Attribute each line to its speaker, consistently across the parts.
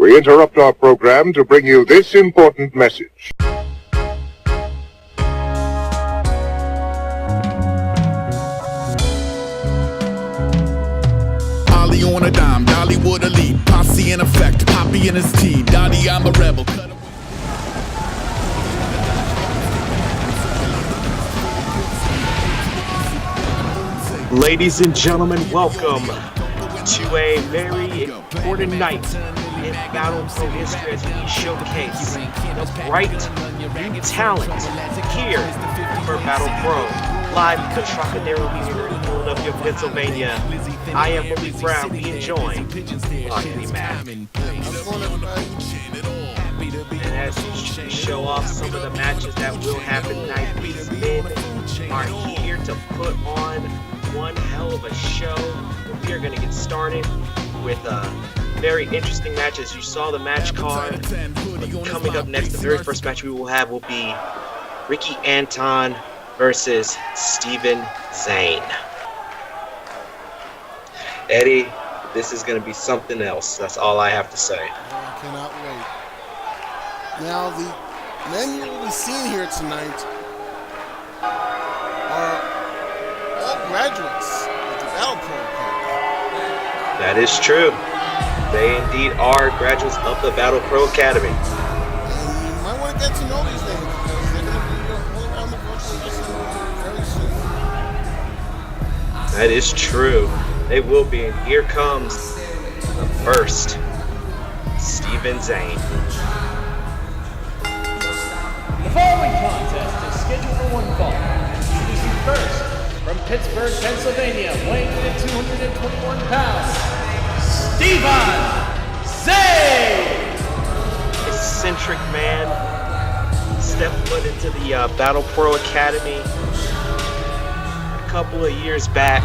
Speaker 1: We interrupt our program to bring you this important message.
Speaker 2: Ollie on a dime, Dollywood elite, posse in effect, Poppy in his tea, Dottie I'm a rebel.
Speaker 3: Ladies and gentlemen, welcome to a very important night in Battle Pro history as we showcase the bright new talent here for Battle Pro. Live from the Trocadero Theater in Philadelphia, Pennsylvania. I am Malik Brown, being joined by Eddie Mack. And as we show off some of the matches that will happen tonight, these men are here to put on one hell of a show. We are going to get started with very interesting matches. You saw the match card. Coming up next, the very first match we will have will be Ricky Anton versus Steven Zane. Eddie, this is going to be something else. That's all I have to say.
Speaker 4: I cannot wait. Now, the men you will be seeing here tonight are all graduates of the Battle Pro Academy.
Speaker 3: That is true. They indeed are graduates of the Battle Pro Academy.
Speaker 4: And you might want to get to know these things because they're going to be all around the virtual wrestling very soon.
Speaker 3: That is true. They will be. And here comes the first, Steven Zane.
Speaker 5: The following contest is scheduled for one fall. Introducing first, from Pittsburgh, Pennsylvania, weighing in at 221 pounds, Steven Zane!
Speaker 3: Eccentric man, stepped foot into the Battle Pro Academy a couple of years back,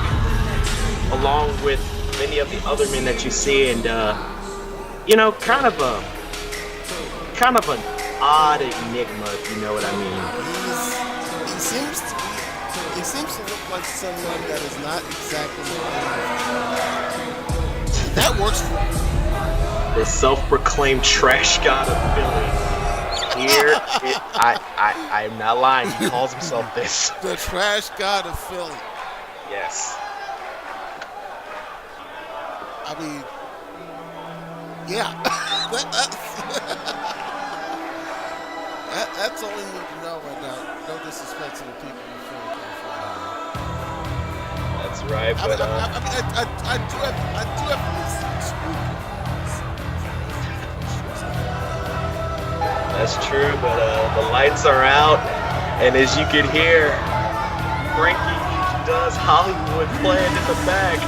Speaker 3: along with many of the other men that you see, and kind of an odd enigma, if you know what I mean.
Speaker 4: He seems to look like someone that is not exactly that works for him.
Speaker 3: The self-proclaimed trash god of Philly. Here, I am not lying. He calls himself this.
Speaker 4: The trash god of Philly.
Speaker 3: Yes.
Speaker 4: I mean, yeah. That's all we need to know right now. No disrespect to the people in Philly.
Speaker 3: That's right, but
Speaker 4: I do have this scruples.
Speaker 3: That's true, but the lights are out, and as you can hear, Frankie does Hollywood playing in the back.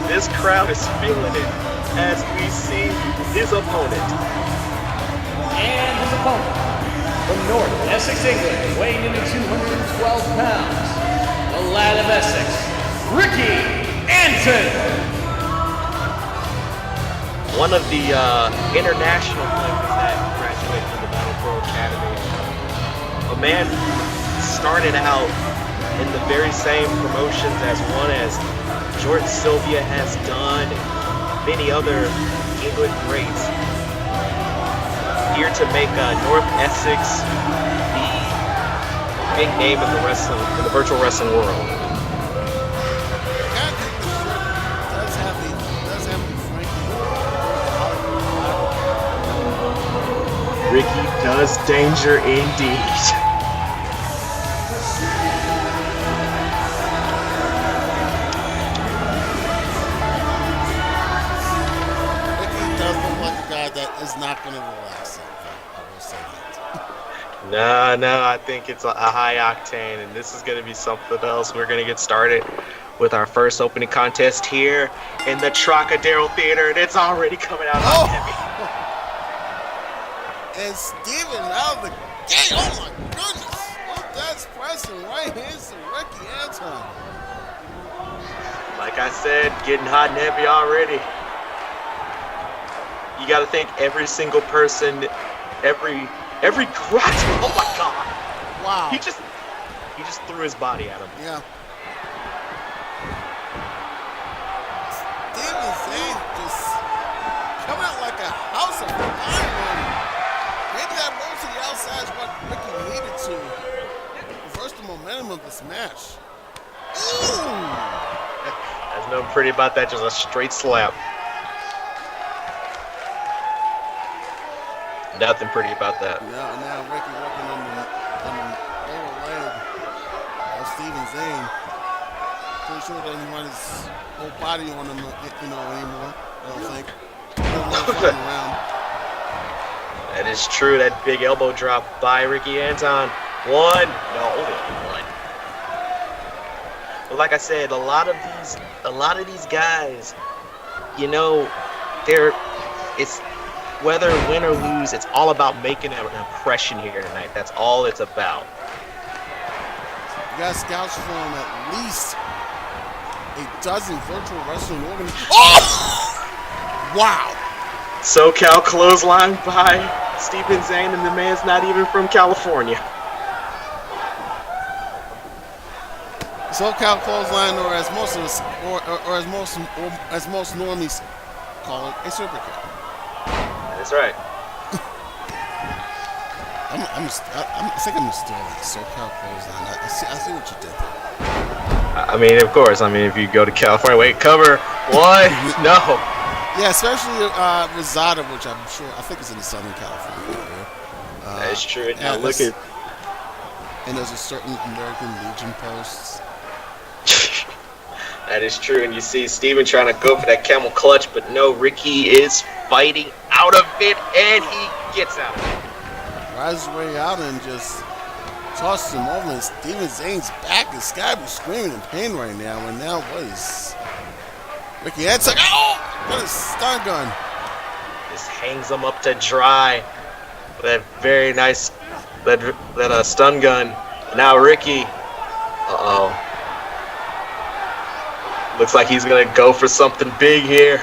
Speaker 3: This crowd is feeling it as we see his opponent.
Speaker 5: And his opponent, from North Essex, England, weighing in at 212 pounds, the lad of Essex, Ricky Anton.
Speaker 3: One of the international players that graduated from the Battle Pro Academy. A man started out in the very same promotions as one as Jordan Sylvia has done, and many other England greats. Here to make North Essex the big name in the virtual wrestling world. Ricky does danger indeed.
Speaker 4: Ricky does look like a guy that is not going to relax. I will say that.
Speaker 3: No, I think it's a high octane, and this is going to be something else. We're going to get started with our first opening contest here in the Trocadero Theater, and it's already coming out hot heavy.
Speaker 4: And Steven out of the gate. Oh my goodness. Look, that's pressing right here to Ricky Anton.
Speaker 3: Like I said, getting hot and heavy already. You got to think every single person, every crotch. Oh my God!
Speaker 4: Wow.
Speaker 3: He just threw his body at him.
Speaker 4: Yeah. Steven Zane just coming out like a house of fire. that is what Ricky needed to reverse the momentum of this match. Ooh!
Speaker 3: There's nothing pretty about that, just a straight slap. Nothing pretty about that.
Speaker 4: Now Ricky working on the lower leg of Steven Zane. Pretty sure doesn't run his whole body on him, anymore. I don't think. Around.
Speaker 3: That is true. That big elbow drop by Ricky Anton. One. No, only one. But like I said, a lot of these guys, it's whether win or lose, it's all about making an impression here tonight. That's all it's about.
Speaker 4: You got scouts from at least a dozen virtual wrestling organizations. Oh! Wow.
Speaker 3: SoCal clothesline by Steven Zane, and the man's not even from California.
Speaker 4: SoCal clothesline, or as most of us, or as most normies call it, a super kick.
Speaker 3: That's right.
Speaker 4: I think I'm still like SoCal clothesline. I see what you did there.
Speaker 3: I mean, of course. I mean, if you go to California, wait, cover what? No.
Speaker 4: Yeah, especially Rosada, which I think is in the Southern California area.
Speaker 3: That's true. Now look at.
Speaker 4: And there's a certain American Legion posts.
Speaker 3: That is true, and you see Steven trying to go for that camel clutch, but no, Ricky is fighting out of it, and he gets out of it.
Speaker 4: Rises his way out and just tosses him over, and Steven Zane's back is got to be screaming in pain right now. And now what is Ricky Anton? Oh! What a stun gun.
Speaker 3: Just hangs him up to dry with that very nice that stun gun. Now Ricky, looks like he's gonna go for something big here.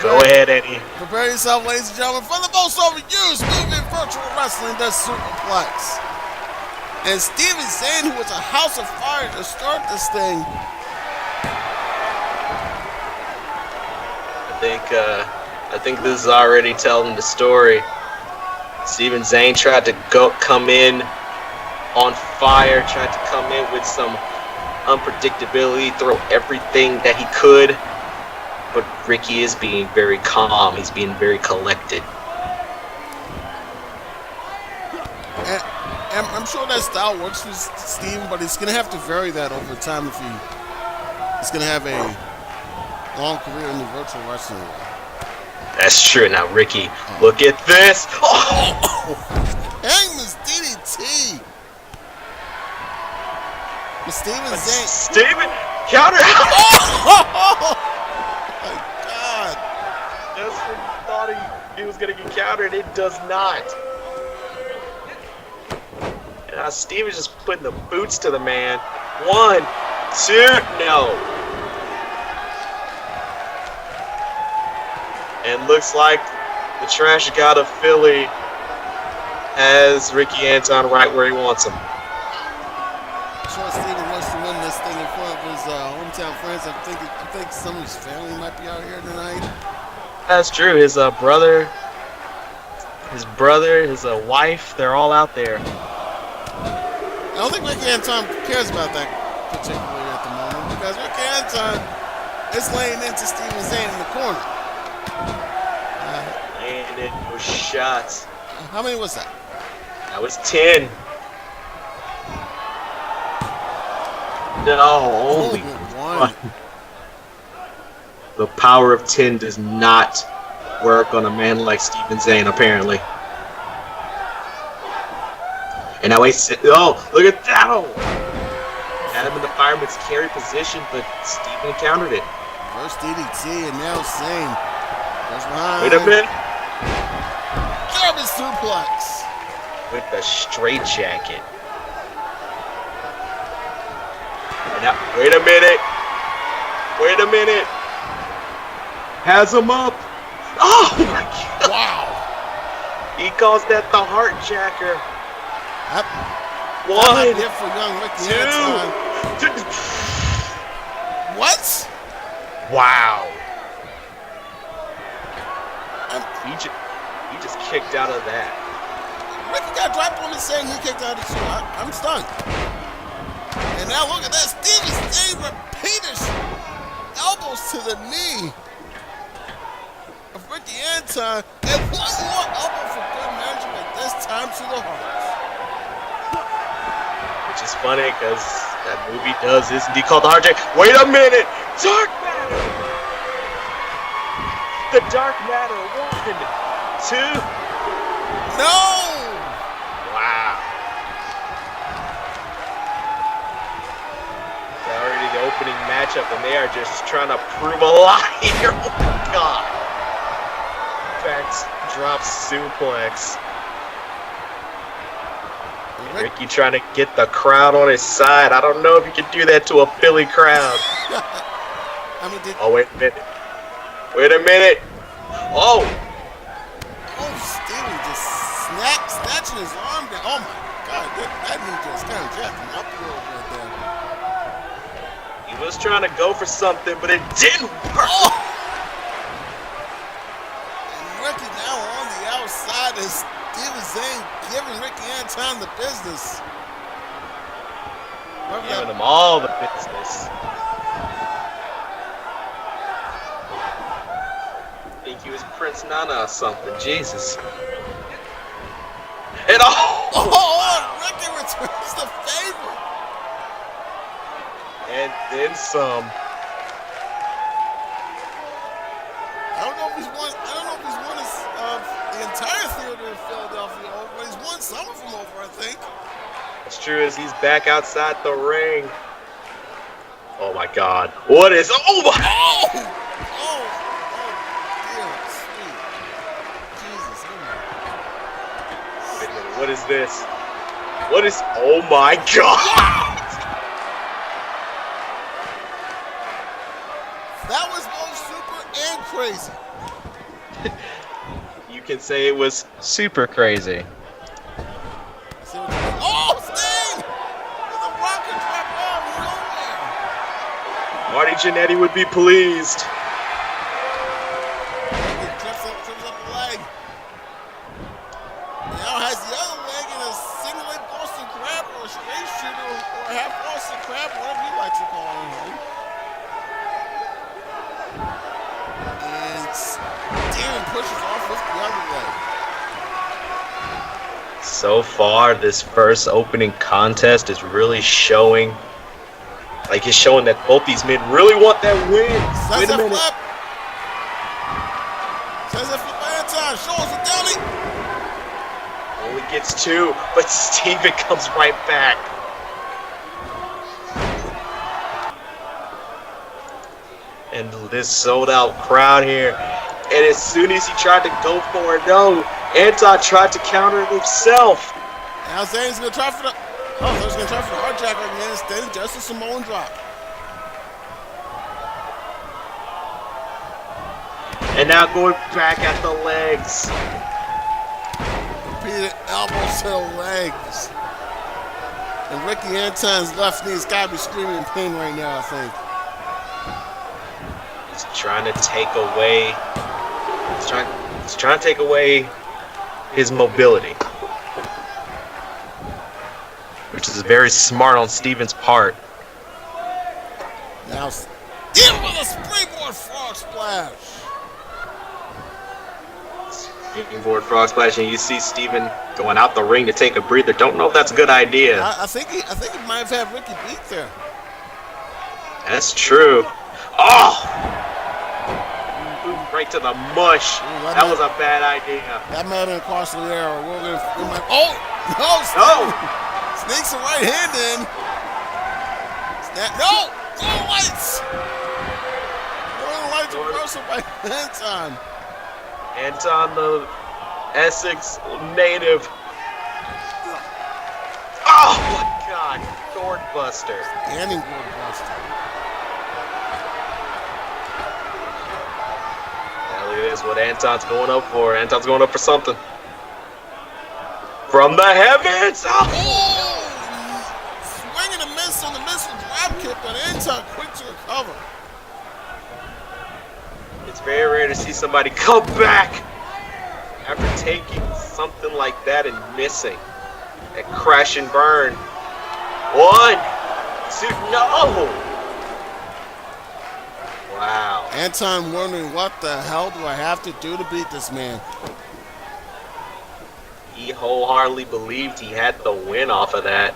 Speaker 3: Go ahead, Eddie.
Speaker 4: Prepare yourself, ladies and gentlemen, for the most overused move in virtual wrestling, the Superplex. And Steven Zane, who was a house of fire to start this thing.
Speaker 3: I think this is already telling the story. Steven Zane tried to come in on fire, tried to come in with some unpredictability, throw everything that he could. But Ricky is being very calm. He's being very collected.
Speaker 4: And I'm sure that style works for Steven, but he's going to have to vary that over time if he's going to have a long career in the virtual wrestling world.
Speaker 3: That's true. Now, Ricky, look at this.
Speaker 4: Oh! Hangman's DDT. But Steven Zane.
Speaker 3: Steven, counter.
Speaker 4: Oh! My God.
Speaker 3: Just when you thought he was going to get countered, it does not. And now Steven's just putting the boots to the man. 1, 2, no. And looks like the trash god of Philly has Ricky Anton right where he wants him.
Speaker 4: I'm sure Steven wants to win this thing in front of his hometown friends. I think some of his family might be out here tonight.
Speaker 3: That's true. His brother, his wife, they're all out there.
Speaker 4: I don't think Ricky Anton cares about that particularly at the moment, because Ricky Anton is laying into Steven Zane in the corner.
Speaker 3: Laying in those shots.
Speaker 4: How many was that?
Speaker 3: That was 10. No, only one. The power of 10 does not work on a man like Steven Zane, apparently. And now look at that! Had him in the fireman's carry position, but Steven countered it.
Speaker 4: First DDT, and now Zane goes behind.
Speaker 3: Wait a minute.
Speaker 4: German suplex.
Speaker 3: With the straight jacket. And now, wait a minute. Has him up. Oh my God.
Speaker 4: Wow.
Speaker 3: He calls that the heart jacker.
Speaker 4: That
Speaker 3: 1,
Speaker 4: might be it for young Ricky
Speaker 3: 2.
Speaker 4: Anton. What?
Speaker 3: Wow. He just kicked out of that.
Speaker 4: Ricky got dropped on the same knee kick out of the two. I'm stunned. And now look at that. Stevie Stain repeated elbows to the knee of Ricky Anton. And one more elbow for good measure, but this time to the heart.
Speaker 3: Which is funny because that movie is indeed called The Hard J. Wait a minute! Dark Matter! The Dark Matter. 1, 2.
Speaker 4: No!
Speaker 3: Wow. It's already the opening matchup, and they are just trying to prove a lot here. Oh my god. Fact drop suplex. Ricky trying to get the crowd on his side. I don't know if you can do that to a Philly crowd. Oh, wait a minute. Wait a minute. Oh!
Speaker 4: Oh, Stevie just snatching his arm down. Oh my god, that knee just kind of jacked him up a little bit there.
Speaker 3: He was trying to go for something, but it didn't work.
Speaker 4: Oh! And Ricky now on the outside is Steven Zane giving Ricky Anton the business.
Speaker 3: Giving him all the business. I think he was Prince Nana or something. Jesus. And
Speaker 4: Ricky returns the favor.
Speaker 3: And then some.
Speaker 4: I don't know if he's won the entire theater in Philadelphia over, but he's won some of them over, I think.
Speaker 3: What's true is he's back outside the ring. Oh my god. What is dear sweet. Jesus, Wait a minute, what is this? What is oh my god!
Speaker 4: That was both super and crazy.
Speaker 3: You can say it was super crazy.
Speaker 4: Oh, Sting! With a rocket drop out of nowhere.
Speaker 3: Marty Jannetty would be pleased.
Speaker 4: He trips up the leg. Now has the other leg in a single leg Boston crab or a straight shooter or a half Boston crab, whatever you like to call it. And Steven pushes off with the other leg.
Speaker 3: So far, this first opening contest is really showing, it's showing that both these men really want that win. Wait a minute.
Speaker 4: Flip. Says it flip by Anton. Shows it down.
Speaker 3: Only gets 2, but Steven comes right back. And this sold out crowd here. And as soon as he tried to go for it, no, Anton tried to counter it himself.
Speaker 4: Now Zane's gonna try for the Zane's gonna try for the hard jack again instead of just a Samoan drop.
Speaker 3: And now going back at the legs.
Speaker 4: Repeated elbows to the legs. And Ricky Anton's left knee's gotta be screaming in pain right now, I think.
Speaker 3: He's trying to take away. He's trying to take away his mobility, which is very smart on Steven's part.
Speaker 4: Now, in with a springboard frog splash.
Speaker 3: Springboard frog splash, and you see Steven going out the ring to take a breather. Don't know if that's a good idea.
Speaker 4: I think he might have had Ricky beat there.
Speaker 3: That's true. Oh! Right to the mush. That was a bad idea.
Speaker 4: That might have been across the air. Oh! No! Sneaks a right hand in. No! Lights! Lights reversal by Anton.
Speaker 3: Anton, the Essex native. Oh my god. Gourd buster.
Speaker 4: Standing gourd buster.
Speaker 3: Look at this, what Anton's going up for. Anton's going up for something. From the heavens!
Speaker 4: Oh! Swing and a miss on the missile drop kick, but Anton quick to recover.
Speaker 3: It's very rare to see somebody come back After taking something like that and missing. That crash and burn. 1, 2, no! Wow.
Speaker 4: Anton wondering, what the hell do I have to do to beat this man?
Speaker 3: He wholeheartedly believed he had the win off of that.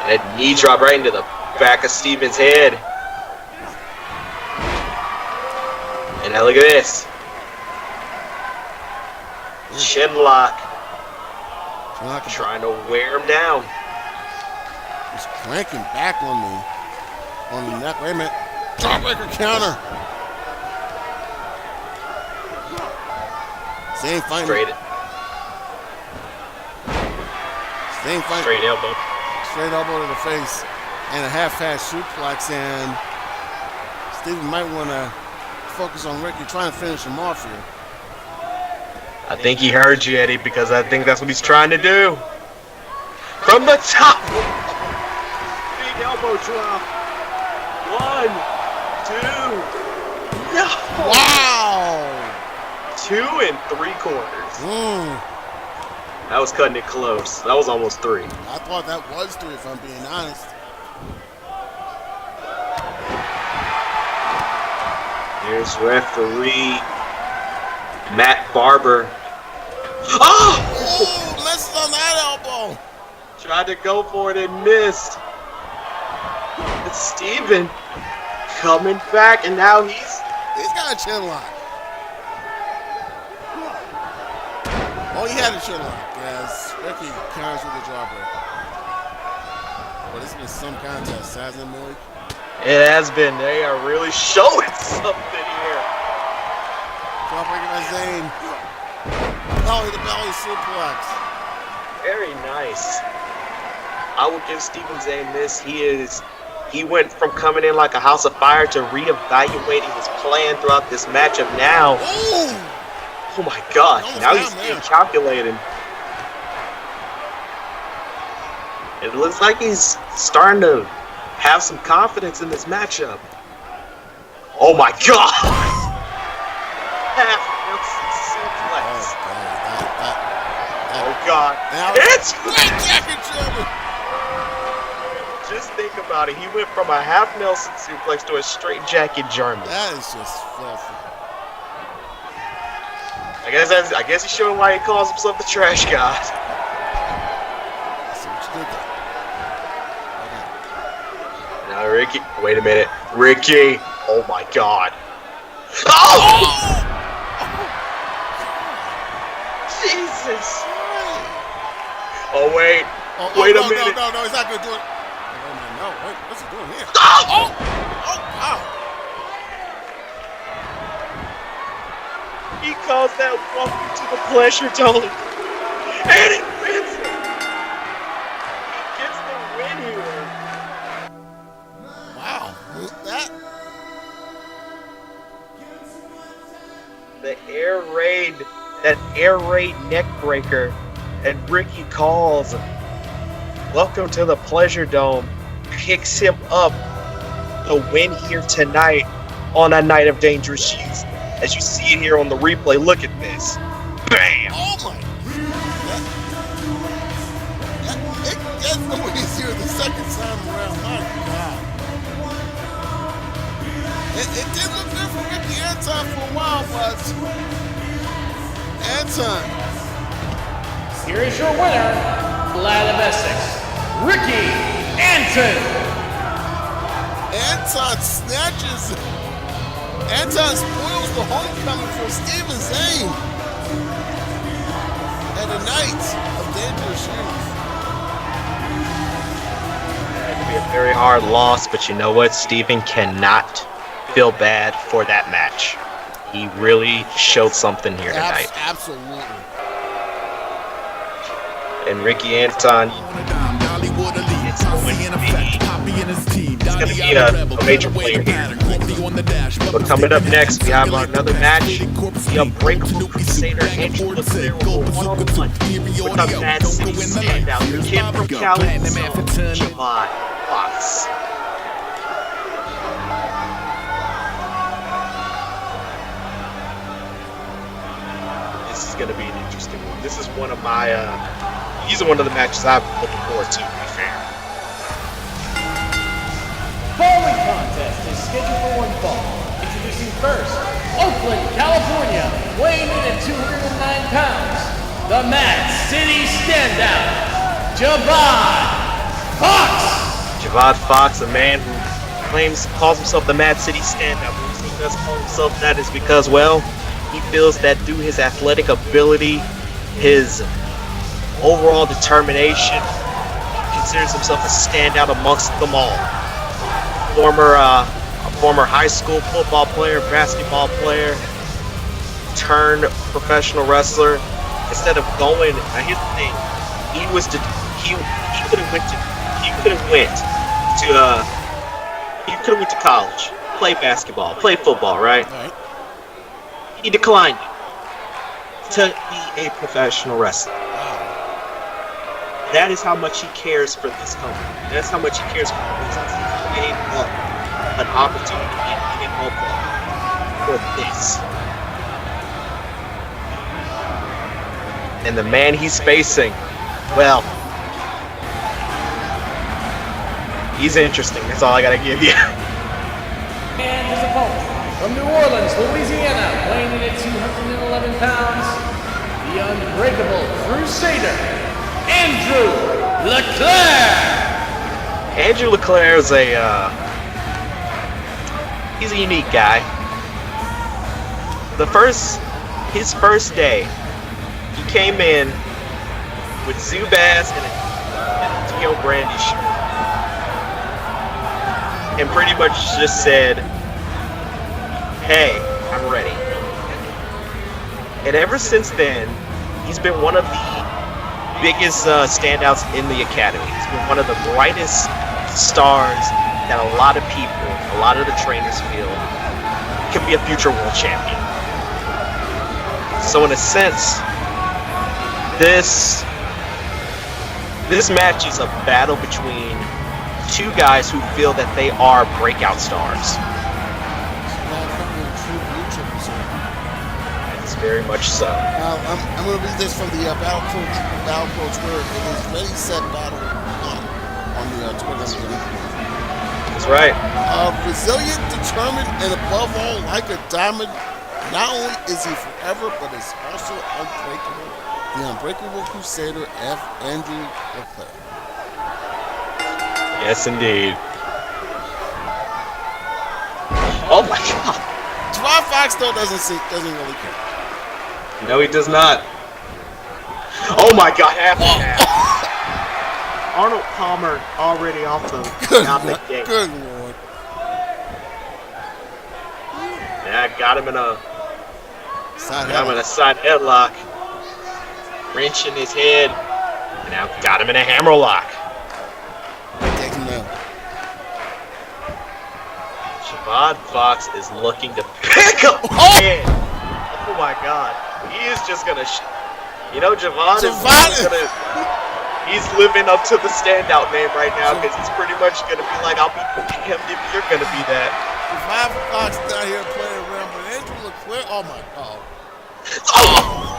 Speaker 3: And a knee drop right into the back of Steven's head. And now look at this. Chin lock. Trying to wear him down.
Speaker 4: He's cranking back on the neck. Wait a minute. Jawbreaker counter. Same fighting.
Speaker 3: Straight elbow.
Speaker 4: Straight elbow to the face. And a half-fast suplex. And Steven might want to focus on Ricky, trying to finish him off here.
Speaker 3: I think he heard you, Eddie, because I think that's what he's trying to do. From the top. Big elbow drop. 1, 2. No.
Speaker 4: Wow.
Speaker 3: 2 3/4. That was cutting it close. That was almost 3.
Speaker 4: I thought that was 3, if I'm being honest.
Speaker 3: Here's referee Matt Barber.
Speaker 4: Oh! Missed on that elbow.
Speaker 3: Tried to go for it and missed. It's Steven coming back, and now he's
Speaker 4: got a chin lock. Oh, he had a chin lock. Yes, Ricky counters with a jawbreaker. But it's been some contest, hasn't it, Malik?
Speaker 3: It has been. They are really showing something here.
Speaker 4: Jawbreaker by Zayn. Belly to belly suplex.
Speaker 3: Very nice. I will give Steven Zayn this. He went from coming in like a house of fire to reevaluating his plan throughout this matchup now.
Speaker 4: Ooh.
Speaker 3: Oh my gosh, now he's being calculated. It looks like he's starting to have some confidence in this matchup. Oh my god! Half Nelson suplex. Oh god. It's
Speaker 4: great jacket German.
Speaker 3: Just think about it. He went from a half Nelson suplex to a straight jacket German.
Speaker 4: That is just filthy.
Speaker 3: I guess he's showing why he calls himself the trash god.
Speaker 4: See what you did there.
Speaker 3: Now Ricky, wait a minute. Ricky, oh my god. Oh! Jesus. Oh wait, wait a minute.
Speaker 4: No, he's not gonna do it. No, wait, what's he doing here?
Speaker 3: Oh!
Speaker 4: Wow.
Speaker 3: He calls that welcome to the pleasure dome. And he wins it. He gets the win here.
Speaker 4: Wow. That.
Speaker 3: The air raid neck breaker that Ricky calls welcome to the pleasure dome picks him up the win here tonight on a night of dangerous shoes. As you see it here on the replay, look at this. Bam!
Speaker 4: Oh my! It gets no easier the second time around. My God! It did look good for Ricky Anton for a while, but Anton.
Speaker 5: Here is your winner, Lad of Essex, Ricky Anton.
Speaker 4: Anton snatches. Anton spoils the homecoming for Steven Zayn at a night of dangerous shoes.
Speaker 3: It could be a very hard loss, but you know what? Steven cannot feel bad for that match. He really showed something here tonight.
Speaker 4: Absolutely.
Speaker 3: And Ricky Anton, it's going to be a major player here. But coming up next, we have another match. The Unbreakable Crusader and Clear will go one-on-one with the Mad City standout, the kid from Cali, Javon Fox. is going to be an interesting one. This is one of my, these are one of the matches I'm looking forward to be fair.
Speaker 5: Following contest is scheduled for one fall. Introducing first, Oakland, California, weighing in at 209 pounds, the Mad City Standout, Javad Fox.
Speaker 3: Javad Fox, a man who calls himself the Mad City Standout. The reason he does call himself that is because, well, he feels that through his athletic ability, his overall determination, he considers himself a standout amongst them all. A former high school football player, basketball player, turned professional wrestler. Instead of going, here's the thing, he could have went to college, play basketball, play football, right? He declined to be a professional wrestler. That is how much he cares for this company. That's how much he cares for the business. He gave up an opportunity in football for this. And the man he's facing, well, he's interesting. That's all I gotta give you.
Speaker 5: And his opponent, from New Orleans, Louisiana, weighing in at 211 pounds, the Unbreakable Crusader, Andrew LeClaire.
Speaker 3: Andrew LeClaire is he's a unique guy. His first day, he came in with Zubaz and a Dio Brandy shirt. And pretty much just said, hey, I'm ready. And ever since then, he's been one of the biggest standouts in the academy. He's been one of the brightest stars that a lot of people, a lot of the trainers feel can be a future world champion. So in a sense, this match is a battle between two guys who feel that they are breakout stars. It's very much so.
Speaker 4: I'm going to read this from the Battle Pro Twitter. It is Ready, Set, Battle 1 on the Twitter.
Speaker 3: That's right.
Speaker 4: Resilient, determined, and above all, like a diamond. Not only is he forever, but is also unbreakable. The Unbreakable Crusader, Andrew LeClaire.
Speaker 3: Yes, indeed. Oh my God!
Speaker 4: Javad Fox though doesn't really care.
Speaker 3: No, he does not. Oh my God! Half and half. Arnold Palmer already off the gate.
Speaker 4: Good Lord.
Speaker 3: Yeah, got him in a
Speaker 4: Side
Speaker 3: side headlock, wrenching his head, and now got him in a hammerlock.
Speaker 4: Take him down.
Speaker 3: Javad Fox is looking to pick up head. Oh my God, he is just gonna. Javad is gonna. He's living up to the standout name right now because he's pretty much gonna be like, I'll be him if you're gonna be that.
Speaker 4: Javad Fox down here playing around, but Andrew LeClaire, oh my God.
Speaker 3: Oh!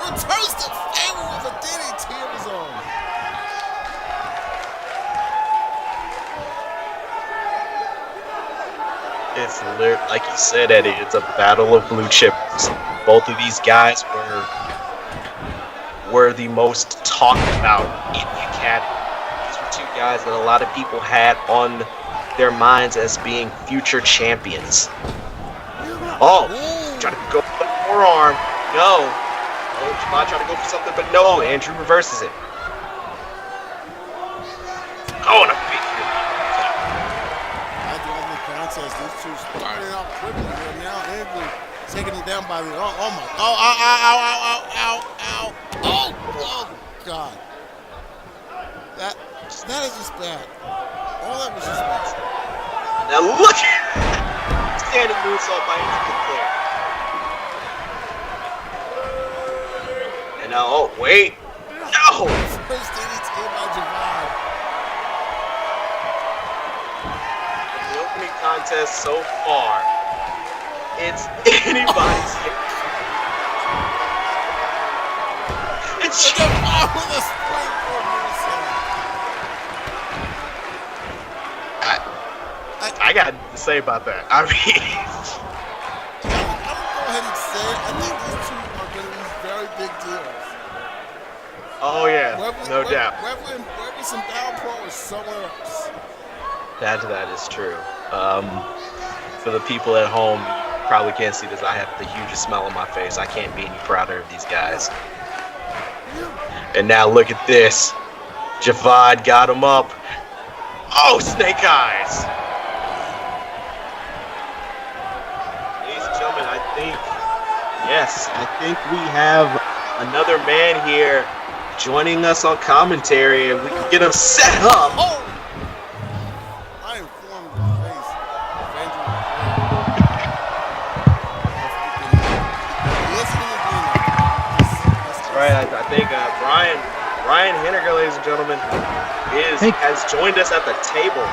Speaker 4: Returns the favor with a DDT of his own.
Speaker 3: It's like you said, Eddie, it's a battle of blue chips. Both of these guys were the most talked about in the academy. These were two guys that a lot of people had on their minds as being future champions. Oh, trying to go for the forearm. No. Oh, Javad trying to go for something, but no. Andrew reverses it. Oh, and a big hit.
Speaker 4: At the end of the contest, these two starting out quickly here. Now Andrew taking him down by the oh my oh God. That is just bad. All that was just bad.
Speaker 3: Now look at standing moonsault by Andrew LeClaire. And now, oh wait, no!
Speaker 4: First DDT by Javad.
Speaker 3: The opening contest so far, it's anybody's game.
Speaker 4: Javon with a springboard moonsault.
Speaker 3: I got to say about that. I mean,
Speaker 4: I'm going to go ahead and say it. I think these two are going to be very big deals.
Speaker 3: oh yeah, no doubt.
Speaker 4: Whether it's in Battle Pro or somewhere else.
Speaker 3: That is true. For the people at home, you probably can't see this. I have the hugest smile on my face. I can't be any prouder of these guys. And now look at this. Javad got him up. Oh, Snake Eyes. Ladies and gentlemen, I think we have another man here joining us on commentary, and we can get him set up.
Speaker 4: Oh! I informed the face of Andrew
Speaker 3: That's right. I think Brian Henniger, ladies and gentlemen, has joined us at the table.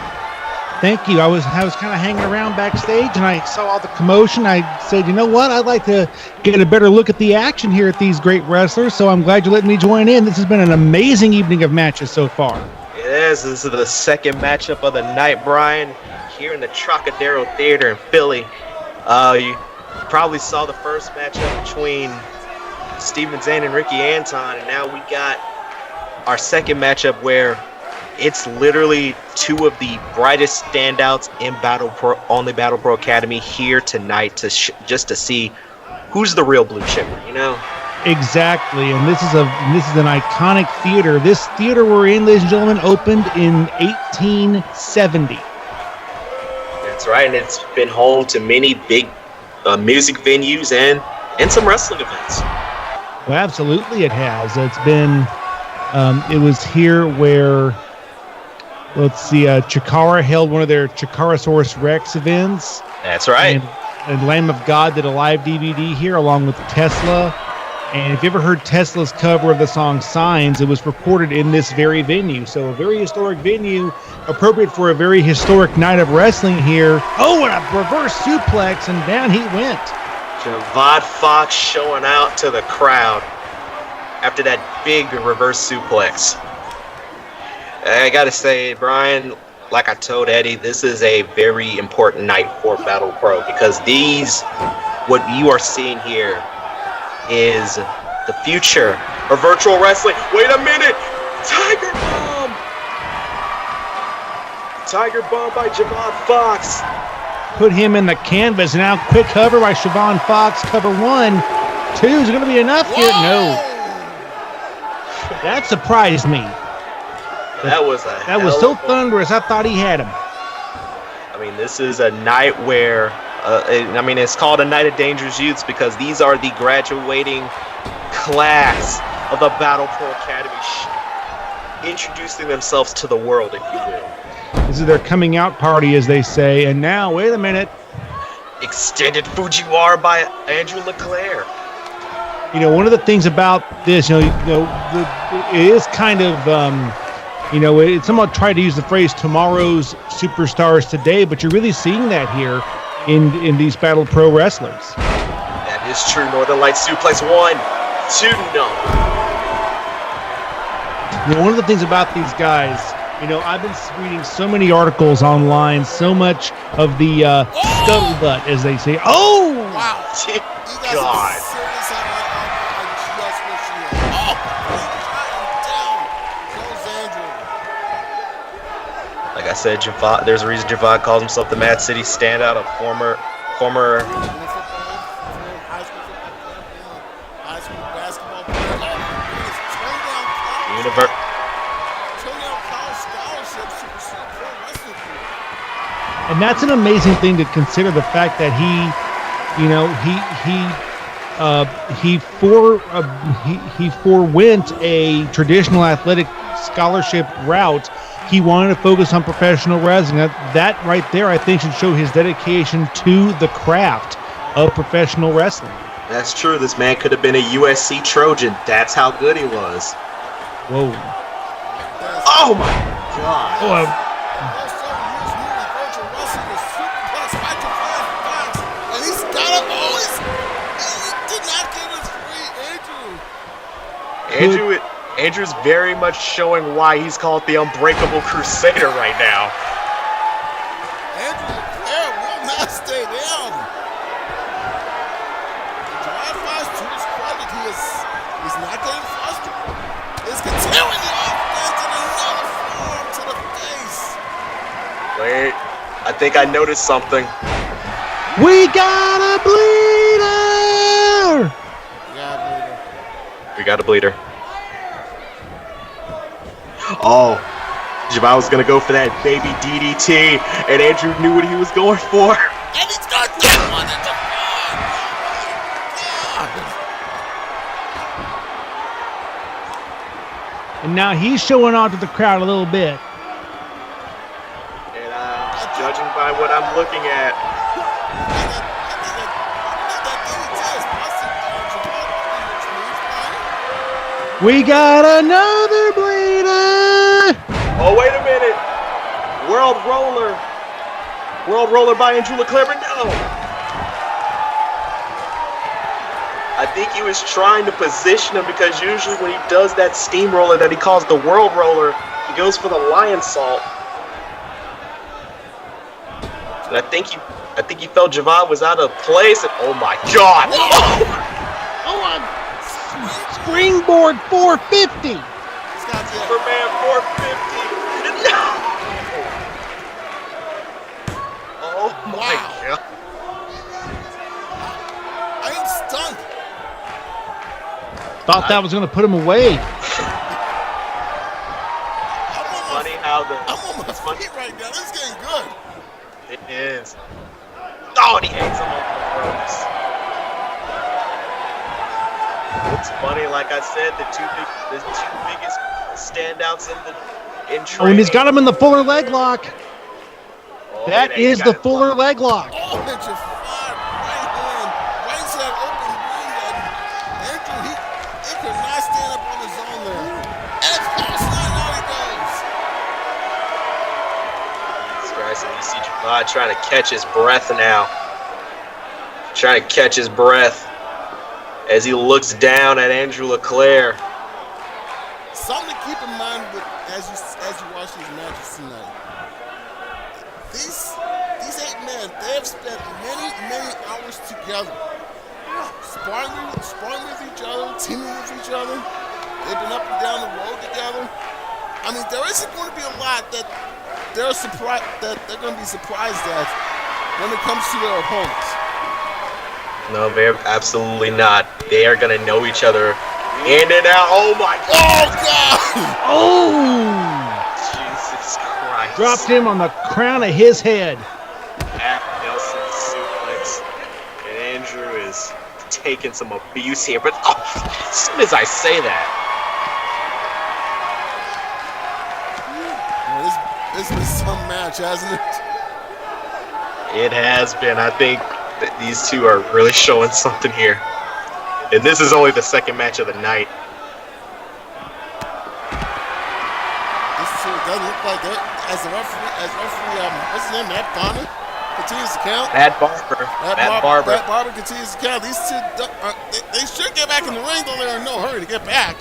Speaker 6: Thank you. I was kind of hanging around backstage, and I saw all the commotion. I said, you know what? I'd like to get a better look at the action here at these great wrestlers, so I'm glad you let me join in. This has been an amazing evening of matches so far.
Speaker 3: It is. This is the second matchup of the night, Brian, here in the Trocadero Theater in Philly. You probably saw the first matchup between Steven Zane and Ricky Anton, and now we got our second matchup where it's literally two of the brightest standouts in on the Battle Pro Academy here tonight just to see who's the real blue chipper, you know?
Speaker 6: Exactly, and this is an iconic theater. This theater we're in, ladies and gentlemen, opened in 1870.
Speaker 3: That's right, and it's been home to many big music venues and some wrestling events.
Speaker 6: Well, absolutely it has. It's been, it was here where, let's see, Chikara held one of their Chikarasaurus Rex events.
Speaker 3: That's right.
Speaker 6: And Lamb of God did a live DVD here along with Tesla. And if you ever heard Tesla's cover of the song Signs, it was recorded in this very venue. So a very historic venue, appropriate for a very historic night of wrestling here. Oh, and a reverse suplex, and down he went.
Speaker 3: Javad Fox showing out to the crowd after that big reverse suplex. I gotta say, Brian, like I told Eddie, this is a very important night for Battle Pro because what you are seeing here is the future of virtual wrestling. Wait a minute! Tiger Bomb! Tiger Bomb by Javad Fox.
Speaker 6: Put him in the canvas. Now quick cover by Siobhan Fox. Cover 1. 2 is going to be enough here. No. That surprised me.
Speaker 3: That was
Speaker 6: so thunderous. I thought he had him.
Speaker 3: I mean, this is a night where, it's called a night of dangerous youths because these are the graduating class of the Battle Pro Academy, introducing themselves to the world, if you will.
Speaker 6: This is their coming out party, as they say. And now, wait a minute.
Speaker 3: Extended Fujiwara by Andrew LeClaire.
Speaker 6: You know, one of the things about this, it is kind of, it's somewhat tried to use the phrase tomorrow's superstars today, but you're really seeing that here in these Battle Pro wrestlers.
Speaker 3: That is true. Northern Lights suplex 1, 2, no.
Speaker 6: One of the things about these guys, I've been reading so many articles online, so much of the scuttlebutt, as they say. Oh!
Speaker 4: Wow.
Speaker 3: God. Like I said, Javad, there's a reason Javad calls himself the Mad City Standout, a former
Speaker 4: high school basketball player.
Speaker 6: And that's an amazing thing to consider, the fact that he forewent a traditional athletic scholarship route. He wanted to focus on professional wrestling. That right there, I think, should show his dedication to the craft of professional wrestling.
Speaker 3: That's true. This man could have been a USC Trojan. That's how good he was.
Speaker 6: Whoa.
Speaker 3: Oh, my God.
Speaker 6: Oh,
Speaker 3: Andrew's very much showing why he's called the Unbreakable Crusader right now.
Speaker 4: Andrew LeClaire will not stay down. Gerard Fox, to his credit, he's not getting frustrated. He's continuing the offense and another forearm to the face.
Speaker 3: Wait, I think I noticed something.
Speaker 6: We got a bleeder!
Speaker 3: We got a bleeder. Oh, Javon was gonna go for that baby DDT, and Andrew knew what he was going for.
Speaker 4: And he's got that one at the
Speaker 6: And now he's showing off to the crowd a little bit.
Speaker 3: And judging by what I'm looking at,
Speaker 6: We got another bleeder!
Speaker 3: oh wait a minute, World Roller by Andrew LeClaire, but no. I think he was trying to position him because usually when he does that steamroller that he calls the World Roller, he goes for the Lion Salt. And I think he felt Javon was out of place. And, oh my God!
Speaker 6: Springboard 450!
Speaker 3: Superman 450. No! Oh my God!
Speaker 4: I am stunned.
Speaker 6: Thought that was going to put him away.
Speaker 3: Funny how
Speaker 4: I'm on my feet right now. This is getting good.
Speaker 3: it is. Oh, and he hangs him on the ropes. It's funny, like I said, the two biggest standouts in training.
Speaker 6: Oh, and he's got him in the Fuller leg lock.
Speaker 3: Oh,
Speaker 6: That
Speaker 3: man,
Speaker 6: is
Speaker 3: he
Speaker 6: the
Speaker 3: got it
Speaker 6: Fuller
Speaker 3: blocked.
Speaker 6: leg lock.
Speaker 4: Oh, and Jafar right hand, right to that open wound. And Andrew, he could not stand up on his own there. And it's close line, now he goes.
Speaker 3: Jesus Christ, and you see Javon trying to catch his breath now. Trying to catch his breath as he looks down at Andrew LeClaire.
Speaker 4: Something to keep in mind with as you watch these matches tonight. These 8 men, they have spent many hours together, sparring with each other, teaming with each other. They've been up and down the road together. I mean, there isn't going to be a lot that they're going to be surprised at when it comes to their opponents.
Speaker 3: No, they're absolutely not. They are going to know each other in and out. Oh my God!
Speaker 4: Oh, God!
Speaker 6: Oh!
Speaker 3: Jesus Christ.
Speaker 6: Dropped him on the crown of his head.
Speaker 3: At Nelson suplex. And Andrew is taking some abuse here. But as soon as I say that,
Speaker 4: Well, this has been some match, hasn't it?
Speaker 3: it has been. I think that these two are really showing something here. And this is only the second match of the night.
Speaker 4: This doesn't look like they're, as referee, what's his name, Matt Bonner continues to count.
Speaker 3: Matt Barber.
Speaker 4: Matt Barber continues to count. These two, they should get back in the ring, though they're in no hurry to get back.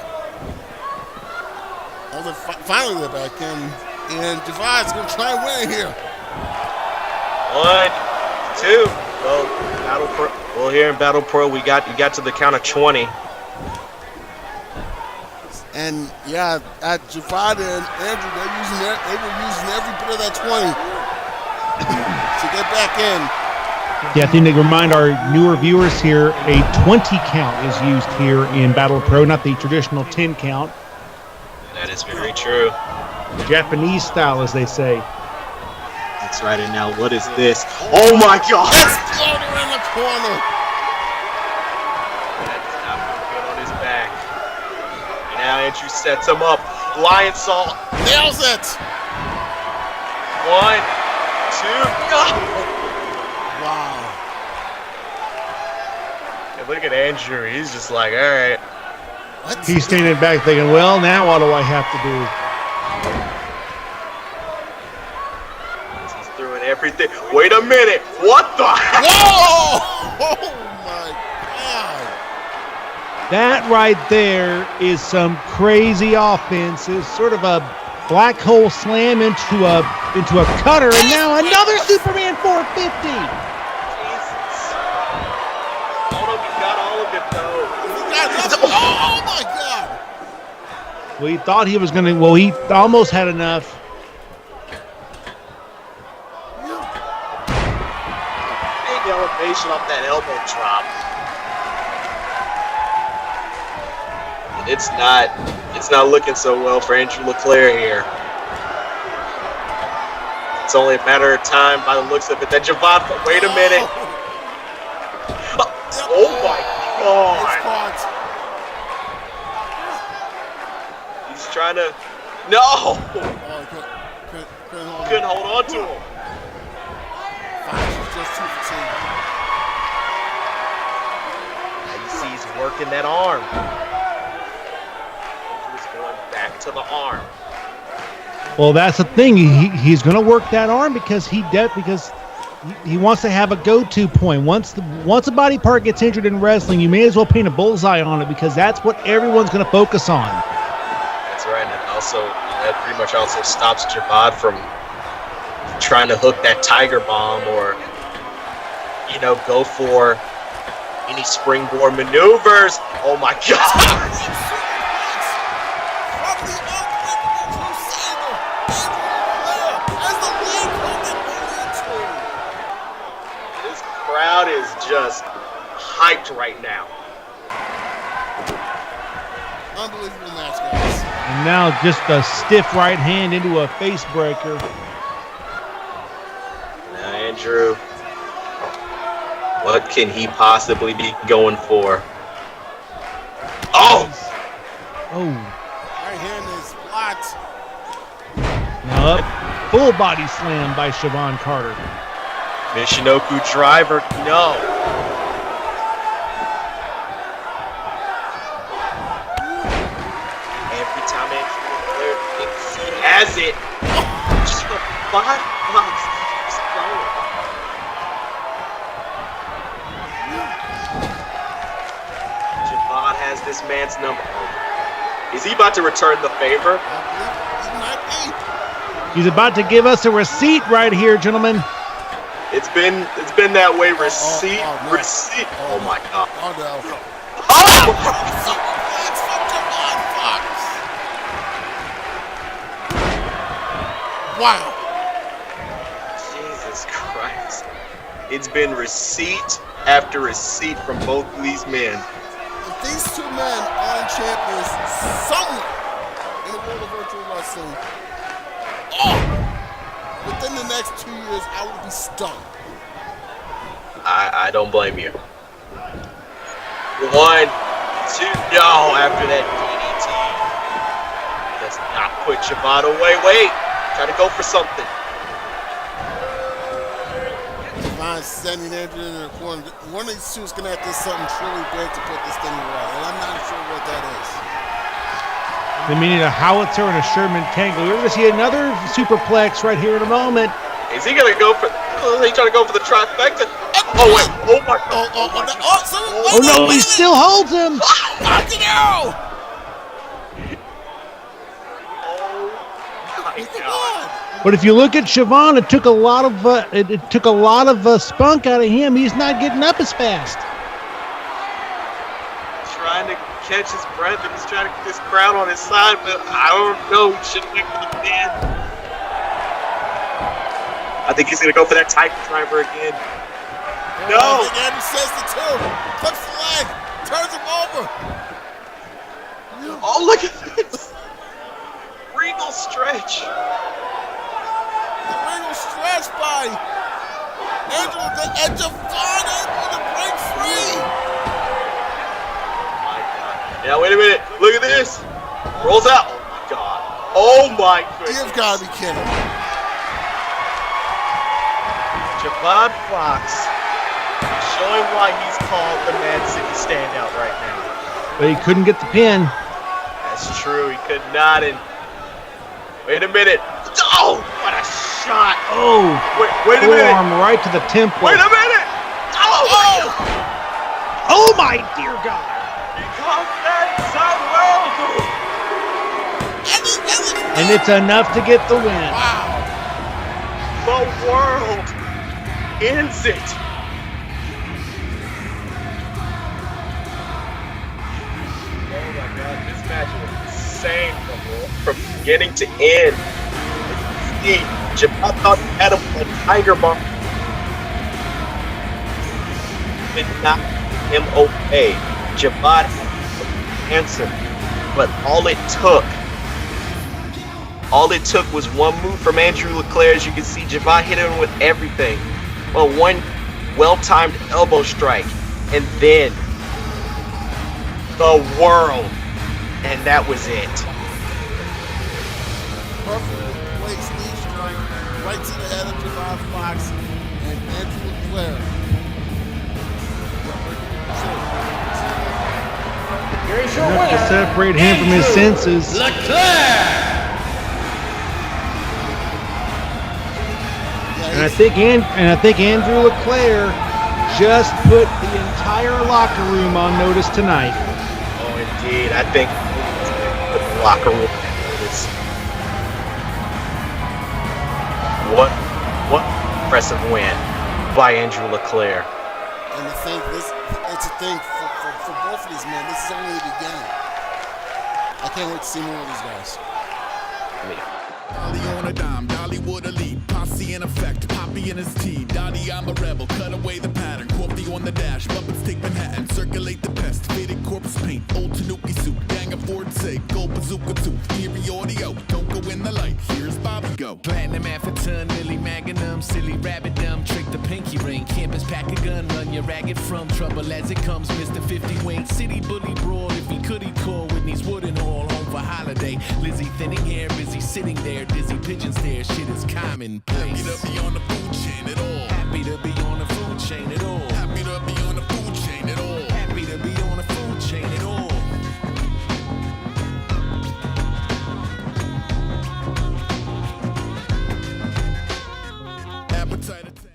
Speaker 4: Although finally they're back in, and Javon's going to try and win it here.
Speaker 3: 1, 2. Well, here in Battle Pro, you got to the count of 20.
Speaker 4: And yeah, at Javon and Andrew, they were using every bit of that 20 to get back in.
Speaker 6: Yeah, I think to remind our newer viewers here, a 20 count is used here in Battle Pro, not the traditional 10 count.
Speaker 3: That is very true.
Speaker 6: Japanese style, as they say.
Speaker 3: That's right. And now, what is this? Oh my God!
Speaker 4: Exploder in the corner.
Speaker 3: That does not feel good on his back. And now Andrew sets him up. Lion Salt.
Speaker 4: Nails it.
Speaker 3: 1, 2, go!
Speaker 4: Wow.
Speaker 3: And look at Andrew. He's just like, all right.
Speaker 4: What?
Speaker 6: He's standing back thinking, well, now what do I have to do?
Speaker 3: He's throwing everything. Wait a minute. What the heck?
Speaker 4: Whoa! Oh my God!
Speaker 6: That right there is some crazy offense. It's sort of a black hole slam into a cutter, and now another Superman 450.
Speaker 3: Jesus. Hold on, he got all of it though.
Speaker 4: Oh my God!
Speaker 6: Well, he thought he was going to. Well, he almost had enough.
Speaker 3: Big elevation off that elbow drop. It's not looking so well for Andrew LeClaire here. It's only a matter of time by the looks of it that Javon, wait a minute. Oh my God. He's trying to, no.
Speaker 4: Oh,
Speaker 3: Couldn't hold on to him.
Speaker 4: Fox was just too fatigued.
Speaker 3: Now you see he's working that arm. Back to the arm.
Speaker 6: Well, that's the thing. He's going to work that arm because he wants to have a go-to point. Once a body part gets injured in wrestling, you may as well paint a bullseye on it because that's what everyone's going to focus on.
Speaker 3: That's right, and that pretty much also stops Javad from trying to hook that Tiger Bomb or go for any springboard maneuvers. Oh my God! Crowd is just hyped right now.
Speaker 4: Unbelievable match, guys.
Speaker 6: And now just a stiff right hand into a face breaker.
Speaker 3: Now, Andrew, what can he possibly be going for? Oh!
Speaker 4: Right hand is blocked.
Speaker 6: Now up, full body slam by Siobhan Carter.
Speaker 3: Michinoku driver, no. Every time Andrew thinks he has it, Javad keeps going. Javad has this man's number. Is he about to return the favor?
Speaker 4: I believe he might be.
Speaker 6: He's about to give us a receipt right here, gentlemen.
Speaker 3: It's been that way. Receipt.
Speaker 4: No.
Speaker 3: Receipt. Oh my God.
Speaker 4: Oh no.
Speaker 3: Oh!
Speaker 4: That's from Javon Fox. Wow.
Speaker 3: Jesus Christ. It's been receipt after receipt from both of these men.
Speaker 4: If these two men aren't champions somewhere in the world of virtual wrestling, within the next 2 years, I would be stunned.
Speaker 3: I don't blame you. 1, 2, no, after that DDT. Does not put Javad away. Wait, try to go for something.
Speaker 4: Javon sending Andrew in the corner. One of these two is going to have to do something truly big to put this thing away, and I'm not sure what that is.
Speaker 6: They meaning a howitzer and a Sherman Tangle. We're going to see another superplex right here in a moment.
Speaker 3: Is he going to go for... Is he trying to go for the trifecta? Oh, wait. Oh, my God.
Speaker 6: Oh, no, he still holds him.
Speaker 4: Fucking arrow!
Speaker 3: Oh, my God.
Speaker 6: But if you look at Siobhan, it took a lot of spunk out of him. He's not getting up as fast.
Speaker 3: Trying to catch his breath, and he's trying to get this crowd on his side, but I don't know. He should wait for the pin. I think he's going to go for that Tiger driver again. No!
Speaker 4: I think Andrew says the two. Clips the leg. Turns him over.
Speaker 3: Oh, look at this! Regal stretch.
Speaker 4: The Regal stretch by Andrew and Javon able to break free.
Speaker 3: My God. Now, wait a minute. Look at this. Rolls out. Oh, my God. Oh, my goodness.
Speaker 4: You've got to be kidding.
Speaker 3: Javad Fox showing why he's called the Mad City Standout right now.
Speaker 6: But he couldn't get the pin.
Speaker 3: That's true. He could not. And wait a minute. Oh, what a shot.
Speaker 6: Oh,
Speaker 3: Wait a minute.
Speaker 6: forearm right to the temple.
Speaker 3: Wait a minute. Oh,
Speaker 6: Oh, my dear God.
Speaker 3: he off that side rope.
Speaker 6: And it's enough to get the win.
Speaker 3: The world ends it. Oh my God, this match was insane from beginning to end. See, Jabbar thought he had him on Tiger Bomb. Did not him okay. Jabbar had answer, but all it took was one move from Andrew LeClaire. As you can see, Jabbar hit him with everything. Well, one well-timed elbow strike, and then the world, and that was it.
Speaker 4: Perfect place, knee strike, right to the head of Jabbar Fox and Andrew LeClaire.
Speaker 5: Here's your
Speaker 6: Enough to
Speaker 5: winner,
Speaker 6: separate him from his
Speaker 5: Andrew
Speaker 6: senses.
Speaker 5: LeClaire.
Speaker 6: And I think Andrew LeClaire just put the entire locker room on notice tonight.
Speaker 3: Oh, indeed. I think the locker room is what impressive win by Andrew LeClaire.
Speaker 4: And to think it's a thing for both of these men. This is only the beginning. I can't wait to see more of these guys.
Speaker 2: Dolly on a dime, Dollywood elite, posse in effect, Poppy and his team. Dottie, I'm a rebel, cut away the pattern, Corpy on the dash, Muppets take Manhattan, circulate the pest, faded corpse paint, old Tanuki suit, gang of Ford say, gold bazooka tooth, eerie audio, don't go in the light, here's Bobby go.
Speaker 7: Platinum Afterton, Lily Magnum, silly rabbit dumb, trick the pinky ring, campus pack a gun, run your ragged from trouble as it comes, Mr. 50 Wing, city bully brawl, if he could, he'd call Whitney's Wooden Hall, home for holiday, Lizzie thinning hair, busy sitting there, dizzy pigeon stare, shit is commonplace.
Speaker 2: Happy to be on the food chain at all.
Speaker 7: Happy to be on the food chain at all.
Speaker 2: Happy to be on the food chain at all.
Speaker 7: Happy to be on the food chain at all.
Speaker 2: Appetite of 10.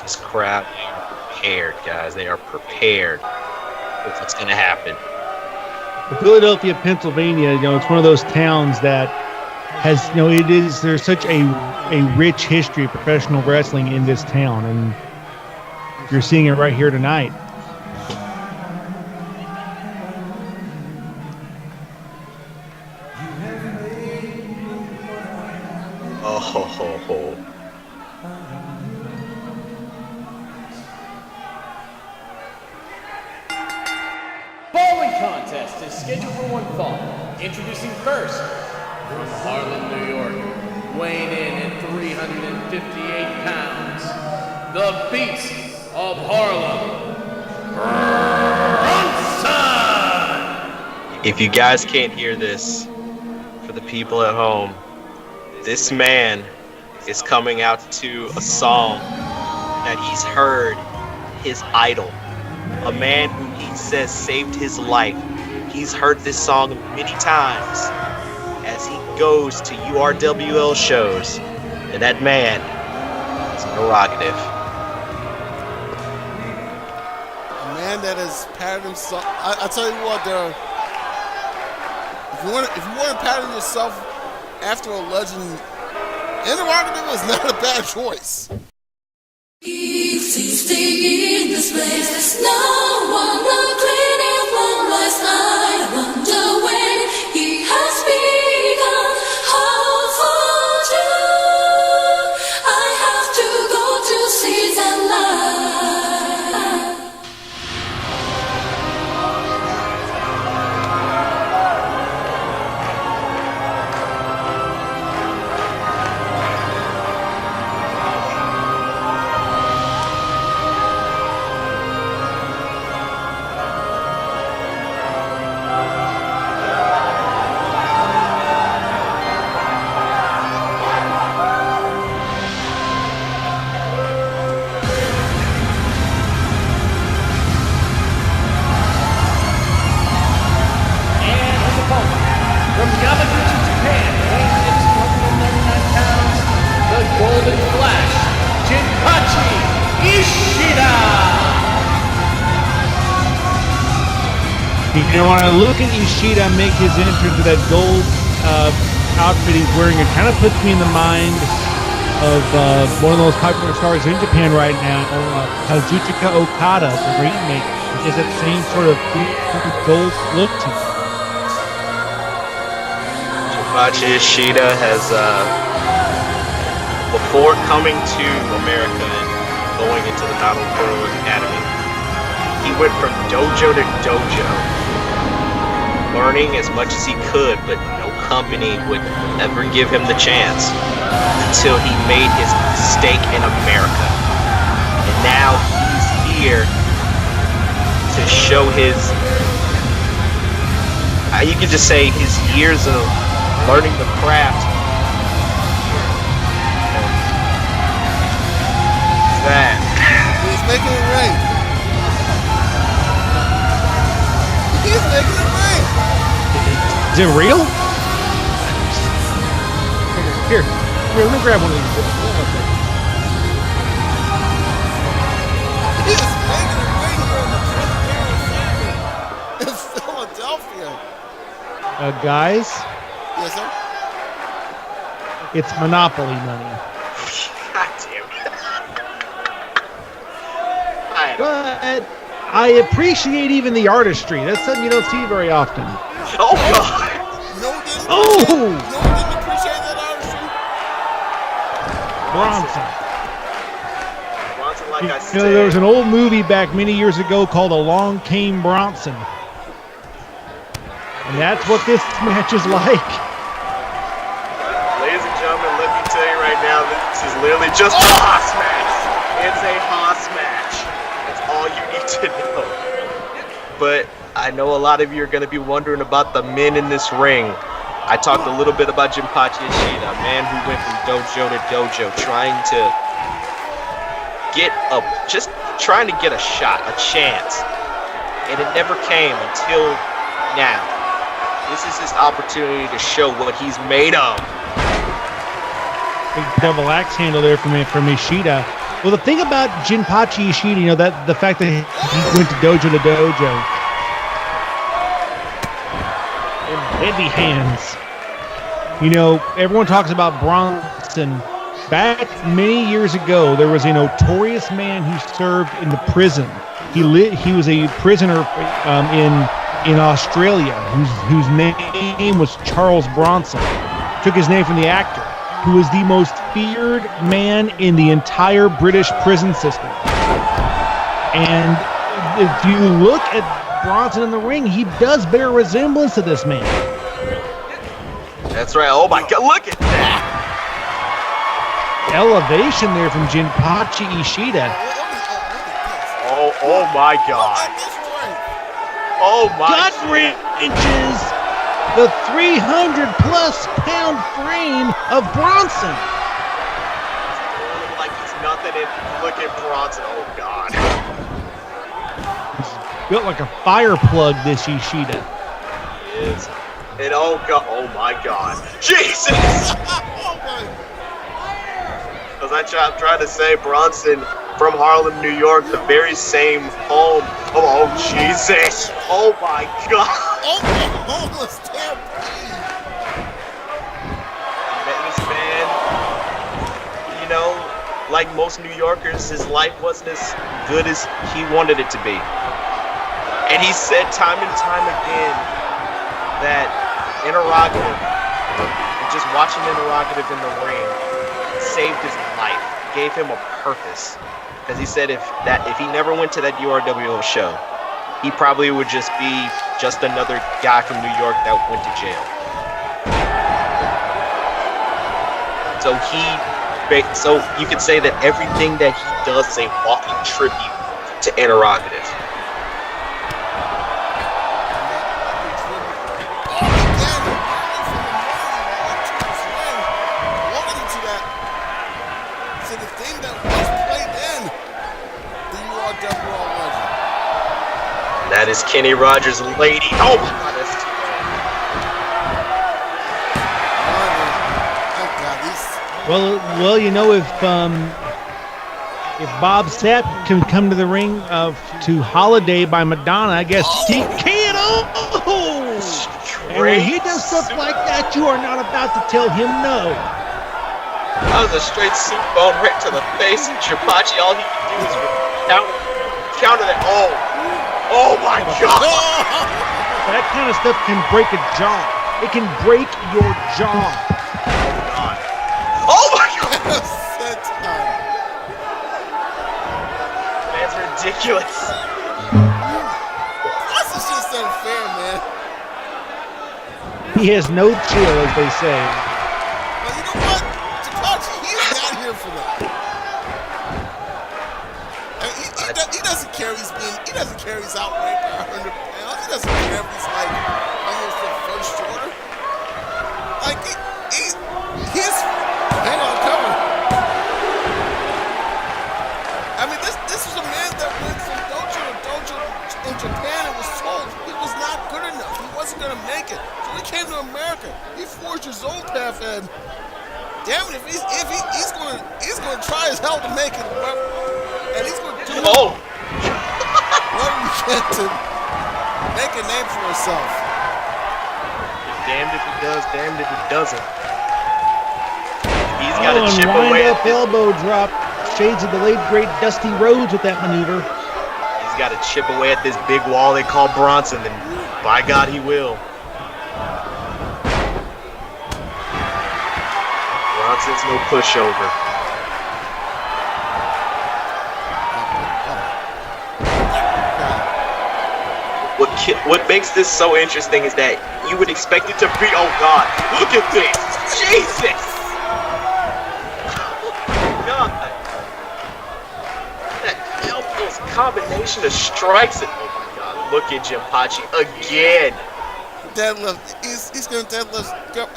Speaker 3: This crowd, they are prepared, guys. They are prepared for what's going to happen.
Speaker 6: Philadelphia, Pennsylvania, it's one of those towns that has, there's such a rich history of professional wrestling in this town, and you're seeing it right here tonight.
Speaker 3: Oh, ho, ho, ho.
Speaker 5: Following contest is scheduled for one fall. Introducing first, from Harlem, New York, weighing in at 358 pounds, the Beast of Harlem, Bronson!
Speaker 3: If you guys can't hear this, for the people at home, this man is coming out to a song that he's heard his idol, a man who he says saved his life. He's heard this song many times as he goes to URWL shows, and that man is prerogative.
Speaker 4: A man that has patted himself. I tell you what, if you want to pattern yourself after a legend, interrogative is not a bad choice.
Speaker 8: Please stay in this place. There's no one to clean it one last I wonder when he has begun. How far to I have to go to see that light.
Speaker 6: You know, when I look at Ishida make his entrance with that gold outfit he's wearing, it kind of puts me in the mind of one of those popular stars in Japan right now, Kazuchika Okada, the Rainmaker. He has that same sort of gold look to him.
Speaker 3: Jinpachi Ishida has, before coming to America and going into the Battle Royal Academy, he went from dojo to dojo, learning as much as he could, but no company would ever give him the chance until he made his stake in America. And now he's here to show his, you could just say his years of learning the craft. That
Speaker 4: He's making it rain. He's making it rain.
Speaker 6: Is it real? Here, let me grab one of these.
Speaker 4: He's making it rain here in the Trent in Philadelphia.
Speaker 6: Guys,
Speaker 4: Yes, sir.
Speaker 6: it's Monopoly money.
Speaker 3: God damn it.
Speaker 6: But I appreciate even the artistry. That's something you don't see very often.
Speaker 3: Oh God!
Speaker 4: No didn't
Speaker 6: Oh!
Speaker 4: appreciate that artistry.
Speaker 6: Bronson.
Speaker 3: Bronson, like I
Speaker 6: You
Speaker 3: said,
Speaker 6: know, there was an old movie back many years ago called Along Came Bronson. And that's what this match is like.
Speaker 3: ladies and gentlemen, let me tell you right now, this is literally just a Haas match. It's a Haas match. That's all you need to know. But I know a lot of you are going to be wondering about the men in this ring. I talked a little bit about Jinpachi Ishida, a man who went from dojo to dojo, trying to get a shot, a chance. And it never came until now. This is his opportunity to show what he's made of.
Speaker 6: Big double axe handle there from Ishida. Well, the thing about Jinpachi Ishida, you know, that the fact that he went to dojo to dojo. Heavy hands. You know, everyone talks about Bronson. Back many years ago, there was a notorious man who served in the prison. He was a prisoner in Australia whose name was Charles Bronson. Took his name from the actor, who was the most feared man in the entire British prison system. And if you look at Bronson in the ring, he does bear resemblance to this man.
Speaker 3: That's right. Oh my God, look at that.
Speaker 6: Elevation there from Jinpachi Ishida.
Speaker 3: Oh my God. Oh my
Speaker 6: Gut wrenches the 300-plus pound frame of Bronson.
Speaker 3: Like he's nothing. And look at Bronson. Oh God.
Speaker 6: Built like a fire plug, this Ishida.
Speaker 3: He is. And oh God. Oh my God. Jesus. As I'm trying to say, Bronson from Harlem, New York, the very same home. Oh Jesus. Oh my God.
Speaker 4: Oklahoma Stampede.
Speaker 3: Met this man, you know, like most New Yorkers, his life wasn't as good as he wanted it to be. And he said time and time again that Interrogative, just watching Interrogative in the ring, saved his life, gave him a purpose. Because he said if he never went to that URWO show, he probably would just be just another guy from New York that went to jail. So you could say that everything that he does is a walking tribute to Interrogative. That is Kenny Rogers' lady. Oh my God, that's too bad.
Speaker 6: Well, you know, if Bob Sapp can come to the ring to Holiday by Madonna, I guess he can. Oh when he does stuff like that, you are not about to tell him no.
Speaker 3: That was a straight soup bone right to the face. And Tripachi, all he could do is counter that. Oh my God!
Speaker 6: That kind of stuff can break a jaw. It can break your jaw.
Speaker 3: Oh my God!
Speaker 4: Set time.
Speaker 3: Man's ridiculous.
Speaker 4: This is just unfair, man.
Speaker 6: He has no chill, as they say.
Speaker 4: But you know what? Tapachi, he's not here for that. I mean, he doesn't care he doesn't care he's outright by 100 pounds. He doesn't care if he's like almost the first shorter. Like he's hang on, cover. I mean, this was a man that went from dojo to dojo in Japan and was told he was not good enough. He wasn't gonna make it. So he came to America. He forged his own path, and damn it, if he's gonna try as hell to make it, and he's gonna do whatever he can to make a name for himself.
Speaker 3: Damned if he does, damned if he doesn't. He's got to chip
Speaker 6: wind
Speaker 3: away.
Speaker 6: up elbow drop. Shades of the late great Dusty Rhodes with that maneuver.
Speaker 3: He's got to chip away at this big wall they call Bronson, and by God, he will. Bronson's no pushover. What makes this so interesting is that you would expect it to be, oh God, look at this! Jesus! God. That elbow's combination of strikes and, oh my God, look at Jinpachi again!
Speaker 4: Deadlift. He's gonna deadlift.
Speaker 6: Now,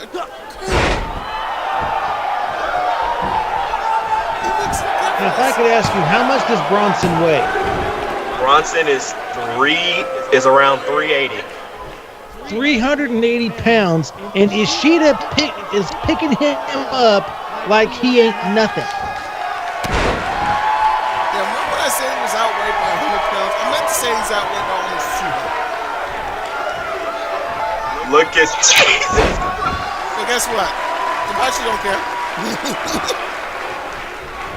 Speaker 6: if I could ask you, how much does Bronson weigh?
Speaker 3: Bronson is around 380.
Speaker 6: 380 pounds, and Ishida is picking him up like he ain't nothing.
Speaker 4: Yeah, remember when I said he was outweighed by 100 pounds? I meant to say he's outweighed by almost 200.
Speaker 3: Look at Jesus!
Speaker 4: So guess what? Tapachi don't care.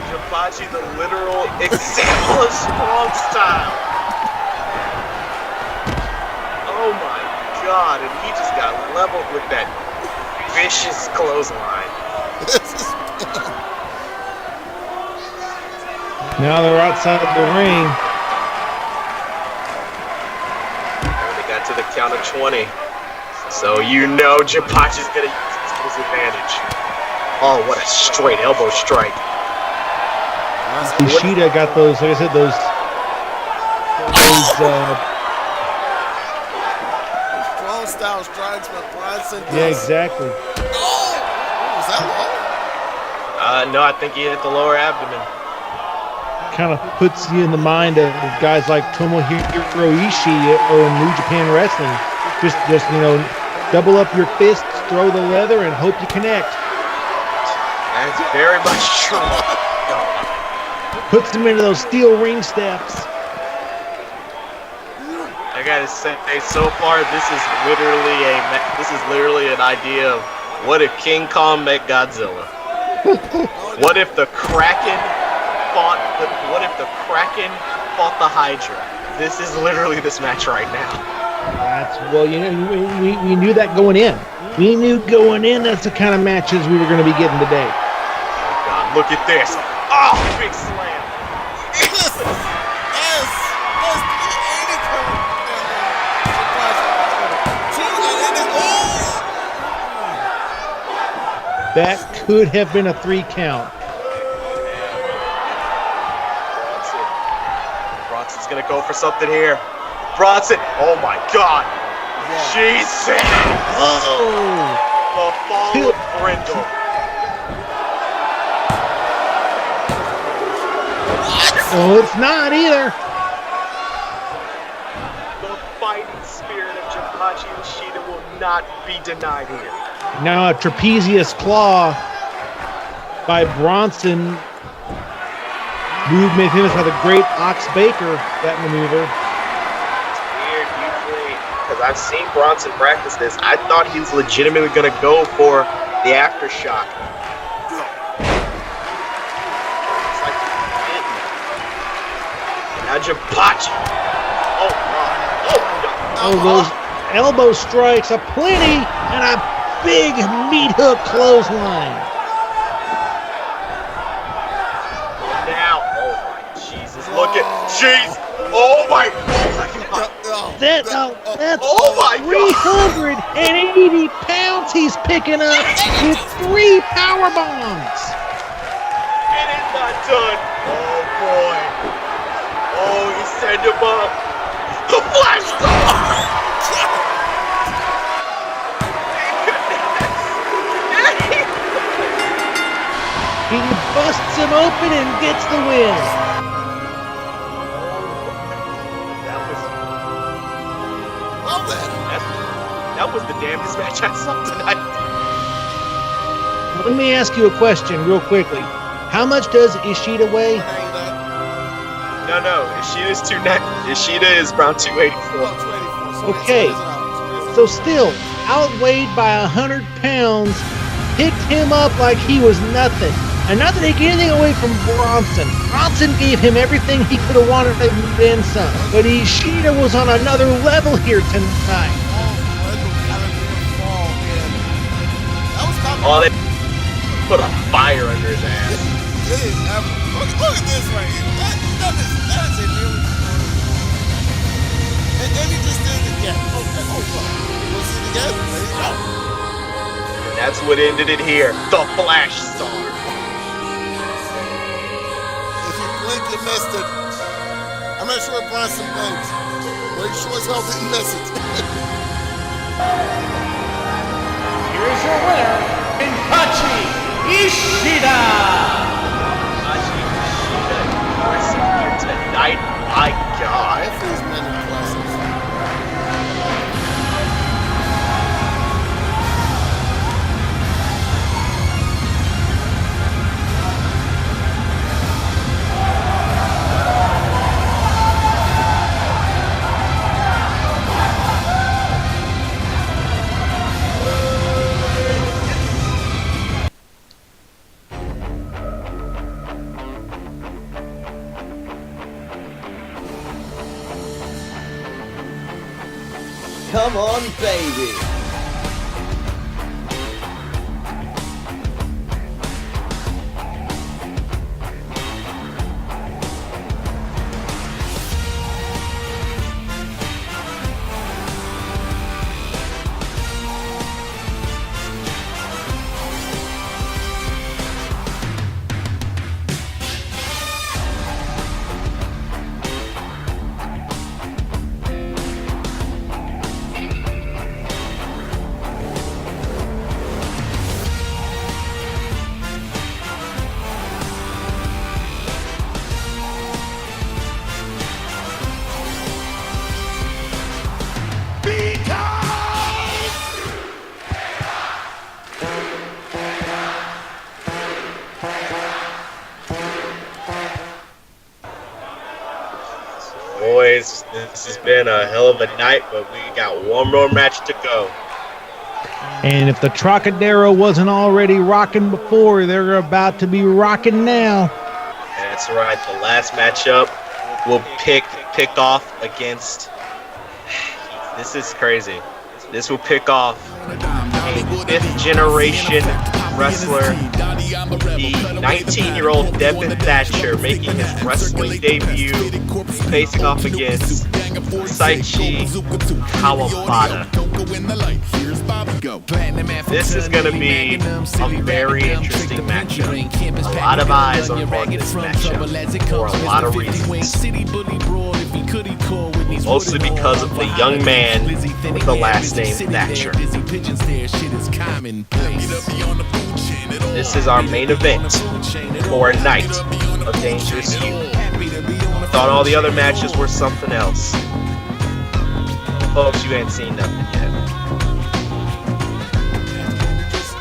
Speaker 3: Jinpachi, the literal example of strong style. Oh my God, and he just got leveled with that vicious clothesline.
Speaker 6: Now they're outside the ring.
Speaker 3: And they got to the count of 20. So you know Jinpachi's gonna use his advantage. Oh, what a straight elbow strike.
Speaker 6: Ishida got those, like I said, those
Speaker 4: strong style strikes by Bronson.
Speaker 6: yeah, exactly.
Speaker 4: Oh! Was that low?
Speaker 3: No, I think he hit the lower abdomen.
Speaker 6: Kind of puts you in the mind of guys like Tomohiro Ishii or New Japan Wrestling. Just double up your fists, throw the leather, and hope you connect.
Speaker 3: That's very much true.
Speaker 6: Puts them into those steel ring steps.
Speaker 3: I gotta say, so far this is literally an idea of what if King Kong met Godzilla? What if the Kraken fought the Hydra? This is literally this match right now.
Speaker 6: We knew that going in. We knew going in that's the kind of matches we were going to be getting today.
Speaker 3: Oh God, look at this! Oh, big slam!
Speaker 6: That could have been a 3 count.
Speaker 3: Bronson's gonna go for something here. Bronson! Oh my God! Jesus!
Speaker 6: Oh!
Speaker 3: The fall of Brindle.
Speaker 6: Oh, it's not either.
Speaker 3: The fighting spirit of Jinpachi Ishida will not be denied here.
Speaker 6: Now a trapezius claw by Bronson. Move made famous by the great Ox Baker, that maneuver.
Speaker 3: It's weird usually, because I've seen Bronson practice this. I thought he was legitimately going to go for the aftershock. It's like now Japachi. Oh, God.
Speaker 6: Oh, those elbow strikes aplenty and a big meat hook clothesline.
Speaker 3: Now, oh my Jesus! Look at jeez! Oh my God!
Speaker 6: That's
Speaker 3: Oh my God!
Speaker 6: 380 pounds he's picking up with 3 power bombs.
Speaker 3: It is not done. Oh boy! Oh, he sent him up. The flash star!
Speaker 6: He busts him open and gets the win.
Speaker 3: That was the damnedest match I saw tonight.
Speaker 6: Let me ask you a question real quickly. How much does Ishida weigh?
Speaker 3: No. Ishida's 290. Ishida is around 284.
Speaker 6: Okay, so still outweighed by 100 pounds, picked him up like he was nothing. And not to take anything away from Bronson. Bronson gave him everything he could have wanted and then some. But Ishida was on another level here tonight.
Speaker 3: Oh, they put a fire under his ass.
Speaker 4: Look at this right here. That is a nearly. And he just did it again. Okay, we'll see it again. There you go.
Speaker 3: And that's what ended it here. The Flash Star.
Speaker 4: If you blink, you missed it. I'm not sure if Bronson blinked, but he sure as hell didn't miss it.
Speaker 5: Here is your winner, Kenpachi Ishida.
Speaker 3: Impressive here tonight. My God.
Speaker 4: Both these men are impressive.
Speaker 9: Come on, baby.
Speaker 3: Boys, this has been a hell of a night, but we got one more match to go.
Speaker 6: And if the Trocadero wasn't already rocking before, they're about to be rocking now.
Speaker 3: That's right. The last matchup will pick off against. This is crazy. This will pick off a fifth-generation wrestler, the 19-year-old Devin Thatcher, making his wrestling debut, facing off against Saichi Kawabata. This is going to be a very interesting matchup. A lot of eyes are on this matchup for a lot of reasons. Mostly because of the young man with the last name Thatcher. This is our main event for a night of Dangerous Youth. Thought all the other matches were something else. Folks, you ain't seen nothing yet.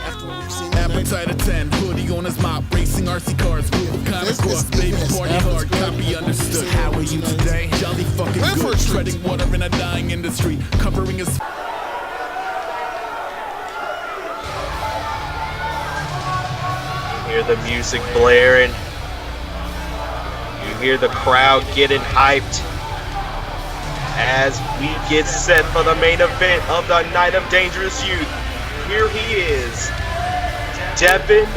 Speaker 4: After we've seen that
Speaker 2: Hindsight of 10, hoodie on his mop, racing RC cars, move kind of cross, baby, party hard, copy understood. How are you today? Jolly fucking good, treading water in a dying industry, covering his.
Speaker 3: You hear the music blaring. You hear the crowd getting hyped as we get set for the main event of the Night of Dangerous Youth. Here he is, Devin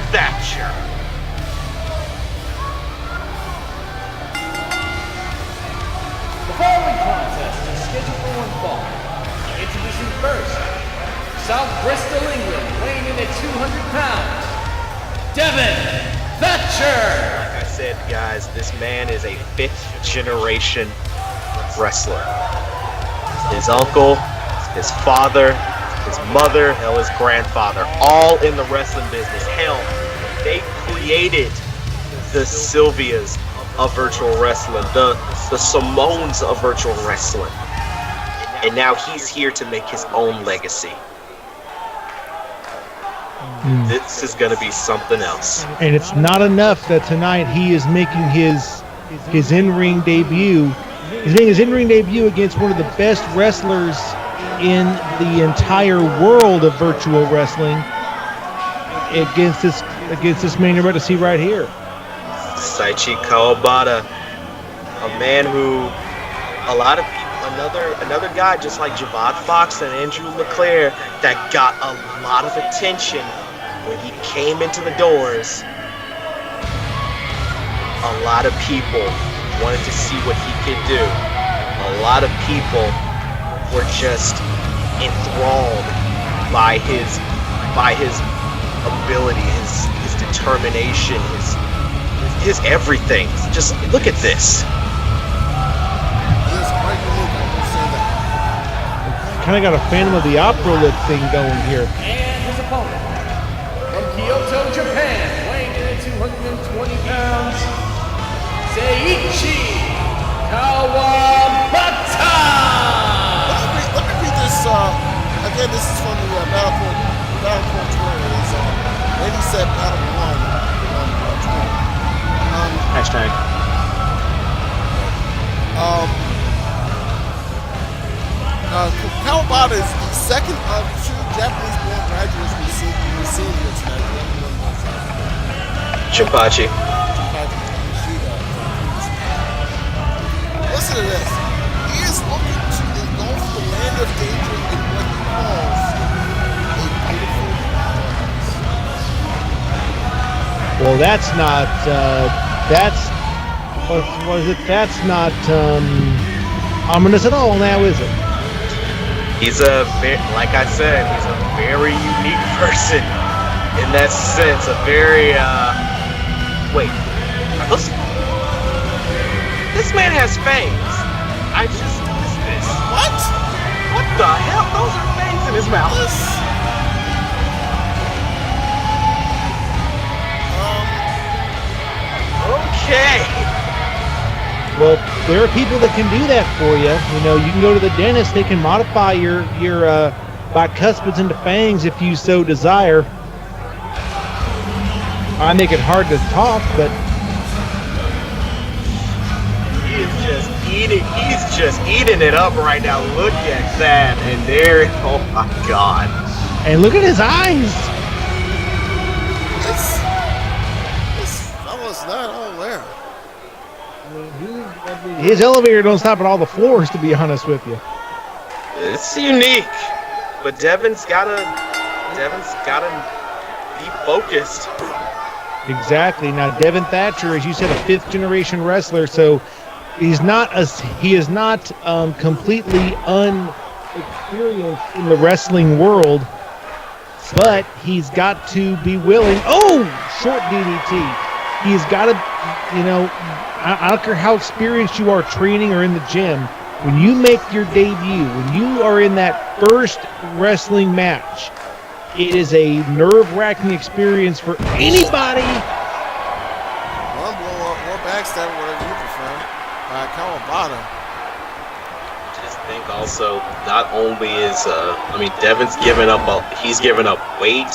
Speaker 3: Thatcher.
Speaker 5: The following contest is scheduled for one fall. Introducing first, South Bristol, England, weighing in at 200 pounds, Devin Thatcher.
Speaker 3: Like I said, guys, this man is a fifth-generation wrestler. His uncle, his father, his mother, hell, his grandfather, all in the wrestling business. Hell, they created the Sylvias of virtual wrestling, the Simones of virtual wrestling. And now he's here to make his own legacy. This is going to be something else.
Speaker 6: And it's not enough that tonight he is making his in-ring debut. He's making his in-ring debut against one of the best wrestlers in the entire world of virtual wrestling against this man you're about to see right here.
Speaker 3: Saichi Kawabata, a man who a lot of people, another guy just like Javad Fox and Andrew LeClaire that got a lot of attention when he came into the doors. A lot of people wanted to see what he could do. A lot of people were just enthralled by his ability, his determination, his everything. Just look at this.
Speaker 6: Kind of got a Phantom of the Opera lip thing going here.
Speaker 5: And his opponent, from Kyoto, Japan, weighing in at 220 pounds, Seiichi Kawabata!
Speaker 4: Let me read this. Again, this is from the Battleport Twitter. It's Lady said Battle 1 on Twitter.
Speaker 3: Hashtag.
Speaker 4: Kawabata is the second of two Japanese-born graduates we've seen here tonight.
Speaker 3: Chimpachi.
Speaker 4: Listen to this. He is looking to engulf the land of danger in what he calls a beautiful paradise.
Speaker 6: Well, that's not. What is it? That's not ominous at all. Now, is it?
Speaker 3: He's like I said, he's a very unique person in that sense. A very, wait, this man has fangs. I just missed this.
Speaker 4: What?
Speaker 3: What the hell? Those are fangs in his mouth. Okay.
Speaker 6: Well, there are people that can do that for you. You know, you can go to the dentist. They can modify your bicuspids into fangs if you so desire. I make it hard to talk, but
Speaker 3: He is just eating. He's just eating it up right now. Look at that, and there. Oh my God.
Speaker 6: and look at his eyes.
Speaker 4: This fella's not all there.
Speaker 6: His elevator don't stop at all the floors, to be honest with you.
Speaker 3: It's unique, but Devin's gotta be focused.
Speaker 6: Exactly. Now, Devin Thatcher, as you said, a fifth-generation wrestler, so he is not completely unexperienced in the wrestling world, but he's got to be willing. Oh, short DDT. He's got to, I don't care how experienced you are training or in the gym. When you make your debut, when you are in that first wrestling match, it is a nerve-wracking experience for anybody.
Speaker 4: One blow up, or backstab, whatever you prefer, by Kawabata.
Speaker 3: Just think also, not only is Devin's given up weight,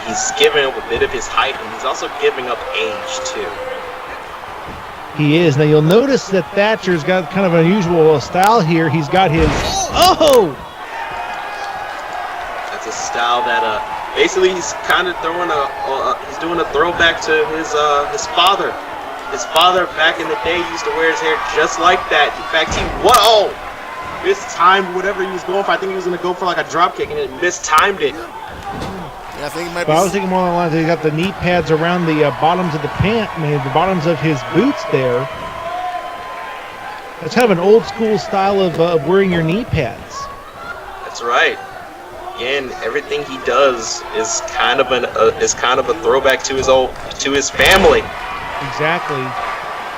Speaker 3: he's giving up a bit of his height, and he's also giving up age too.
Speaker 6: He is. Now you'll notice that Thatcher's got kind of an unusual style here. He's got his
Speaker 3: That's a style that basically he's kind of throwing he's doing a throwback to his father. His father back in the day used to wear his hair just like that. In fact, he mistimed whatever he was going for. I think he was going to go for like a drop kick and it mistimed it.
Speaker 4: Yeah, I think it might
Speaker 6: But
Speaker 4: be.
Speaker 6: I was thinking more along the lines. He got the knee pads around the bottoms of the the bottoms of his boots there. That's kind of an old school style of wearing your knee pads.
Speaker 3: That's right. Again, everything he does is kind of a throwback to his family.
Speaker 6: Exactly.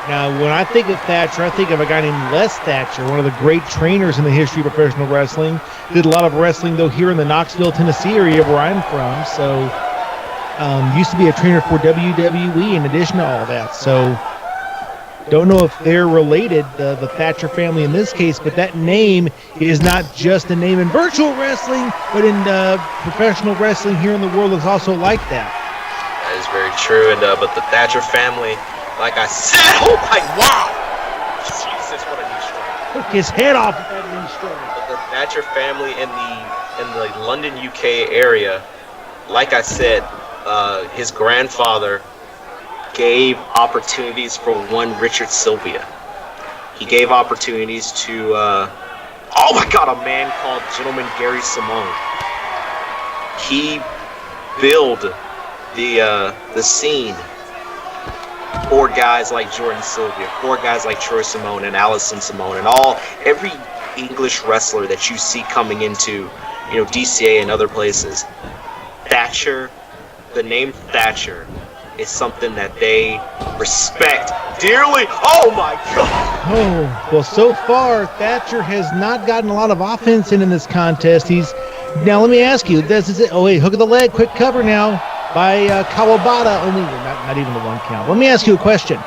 Speaker 6: Now, when I think of Thatcher, I think of a guy named Les Thatcher, one of the great trainers in the history of professional wrestling. Did a lot of wrestling, though, here in the Knoxville, Tennessee area where I'm from. So, used to be a trainer for WWE in addition to all that. So, don't know if they're related, the Thatcher family in this case, but that name is not just a name in virtual wrestling, but in professional wrestling here in the world is also like that.
Speaker 3: That is very true, and but the Thatcher family, like I said, oh my wow! Jesus, what a knee strike!
Speaker 6: Took his head off with that knee strike.
Speaker 3: But the Thatcher family in the London, UK area, like I said, his grandfather gave opportunities for one Richard Sylvia. He gave opportunities to oh my God, a man called Gentleman Gary Simone. He built the scene for guys like Jordan Sylvia, for guys like Troy Simone and Allison Simone, and every English wrestler that you see coming into, DCA and other places. Thatcher, the name Thatcher, is something that they respect dearly. Oh my God!
Speaker 6: Oh, well, so far, Thatcher has not gotten a lot of offense in this contest. Now, let me ask you, hook of the leg, quick cover now by Kawabata, only not even the one count. Let me ask you a question.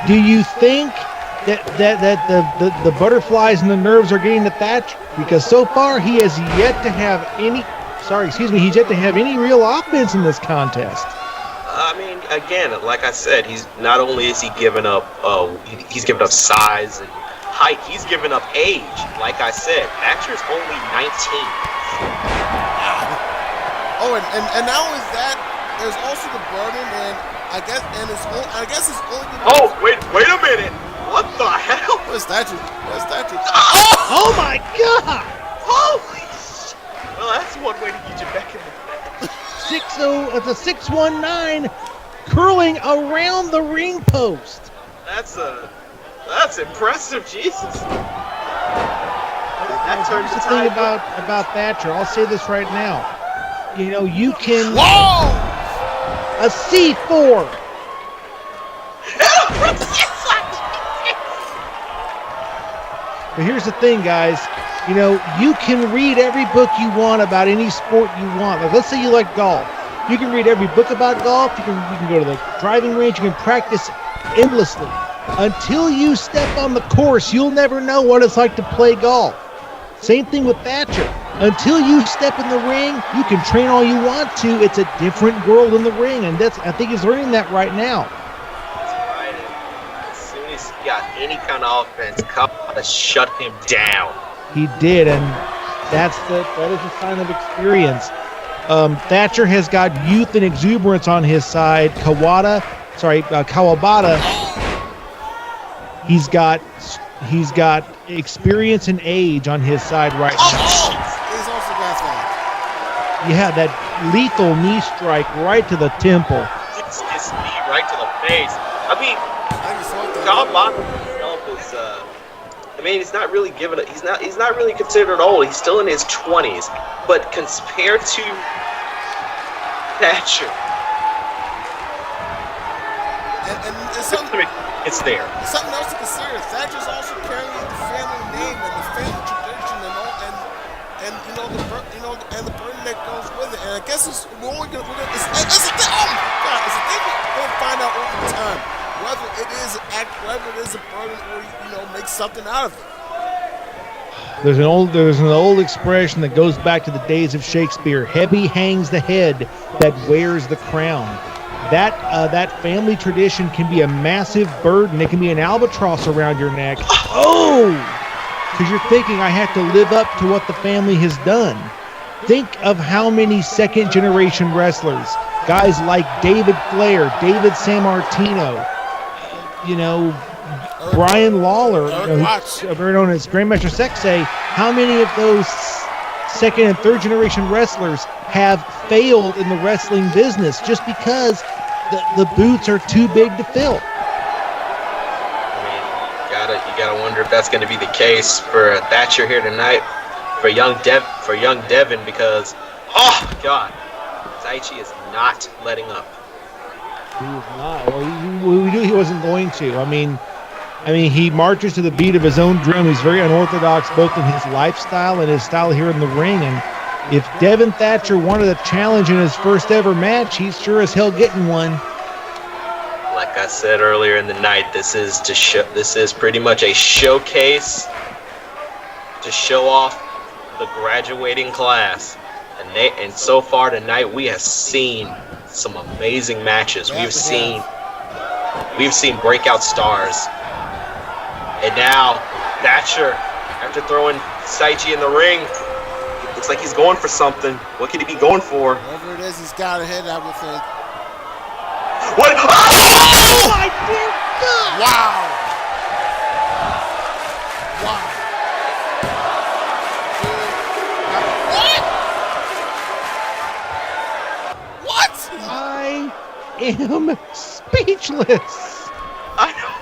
Speaker 6: Do you think that the butterflies and the nerves are getting to Thatcher? Because so far he has yet to have he's yet to have any real offense in this contest.
Speaker 3: I mean, again, like I said, he's not only is he giving up, he's giving up size and height, he's giving up age. Like I said, Thatcher's only 19.
Speaker 4: Oh, and not only that, there's also the burden, and I guess it's only.
Speaker 3: Oh, wait a minute! What the hell?
Speaker 4: Where's Thatcher?
Speaker 6: Oh my God!
Speaker 3: Holy shit! Well, that's one way to get you back in the
Speaker 6: 6-0, it's a 619 curling around the ring post.
Speaker 3: That's impressive, Jesus. That turns
Speaker 6: Here's the thing about Thatcher. I'll say this right now. You can.
Speaker 4: Whoa!
Speaker 6: A C4. But here's the thing, guys. You can read every book you want about any sport you want. Like, let's say you like golf. You can read every book about golf. You can go to the driving range. You can practice endlessly. Until you step on the course, you'll never know what it's like to play golf. Same thing with Thatcher. Until you step in the ring, you can train all you want to. It's a different world in the ring, and I think he's learning that right now.
Speaker 3: That's right. As soon as he got any kind of offense, Kawabata shut him down.
Speaker 6: He did, and that is a sign of experience. Thatcher has got youth and exuberance on his side. Kawabata, he's got experience and age on his side right now.
Speaker 4: He's also got that.
Speaker 6: Yeah, that lethal knee strike right to the temple.
Speaker 3: It's knee right to the face. I mean, Kawabata himself is. He's not really he's not really considered old. He's still in his 20s, but compared to Thatcher,
Speaker 4: and
Speaker 3: it's there.
Speaker 4: Something else to consider. Thatcher's also carrying the family name and the family tradition and the burden that goes with it. And I guess it's a thing. Oh my God! It's a thing we're gonna find out over time. Whether it is a burden or make something out of it.
Speaker 6: There's an old expression that goes back to the days of Shakespeare. Heavy hangs the head that wears the crown. That family tradition can be a massive burden. It can be an albatross around your neck. Oh, because you're thinking, I have to live up to what the family has done. Think of how many second-generation wrestlers, guys like David Flair, David Sammartino, Brian Lawler, who's very known as Grandmaster Sexay. How many of those second and third generation wrestlers have failed in the wrestling business just because the boots are too big to fill?
Speaker 3: I mean, you gotta wonder if that's going to be the case for Thatcher here tonight, for young Devin, because oh God, Taichi is not letting up.
Speaker 6: He is not. Well, we knew he wasn't going to. I mean, he marches to the beat of his own drum. He's very unorthodox, both in his lifestyle and his style here in the ring. And if Devin Thatcher wanted a challenge in his first ever match, he's sure as hell getting one.
Speaker 3: Like I said earlier in the night, this is pretty much a showcase to show off the graduating class. And so far tonight, we have seen some amazing matches. We've seen breakout stars. And now, Thatcher, after throwing Taichi in the ring, it looks like he's going for something. What could he be going for?
Speaker 4: Whatever it is, he's got ahead, I would think.
Speaker 3: What? Oh
Speaker 6: my dear God!
Speaker 4: Wow! Wow! What?
Speaker 6: I am speechless.
Speaker 3: I know.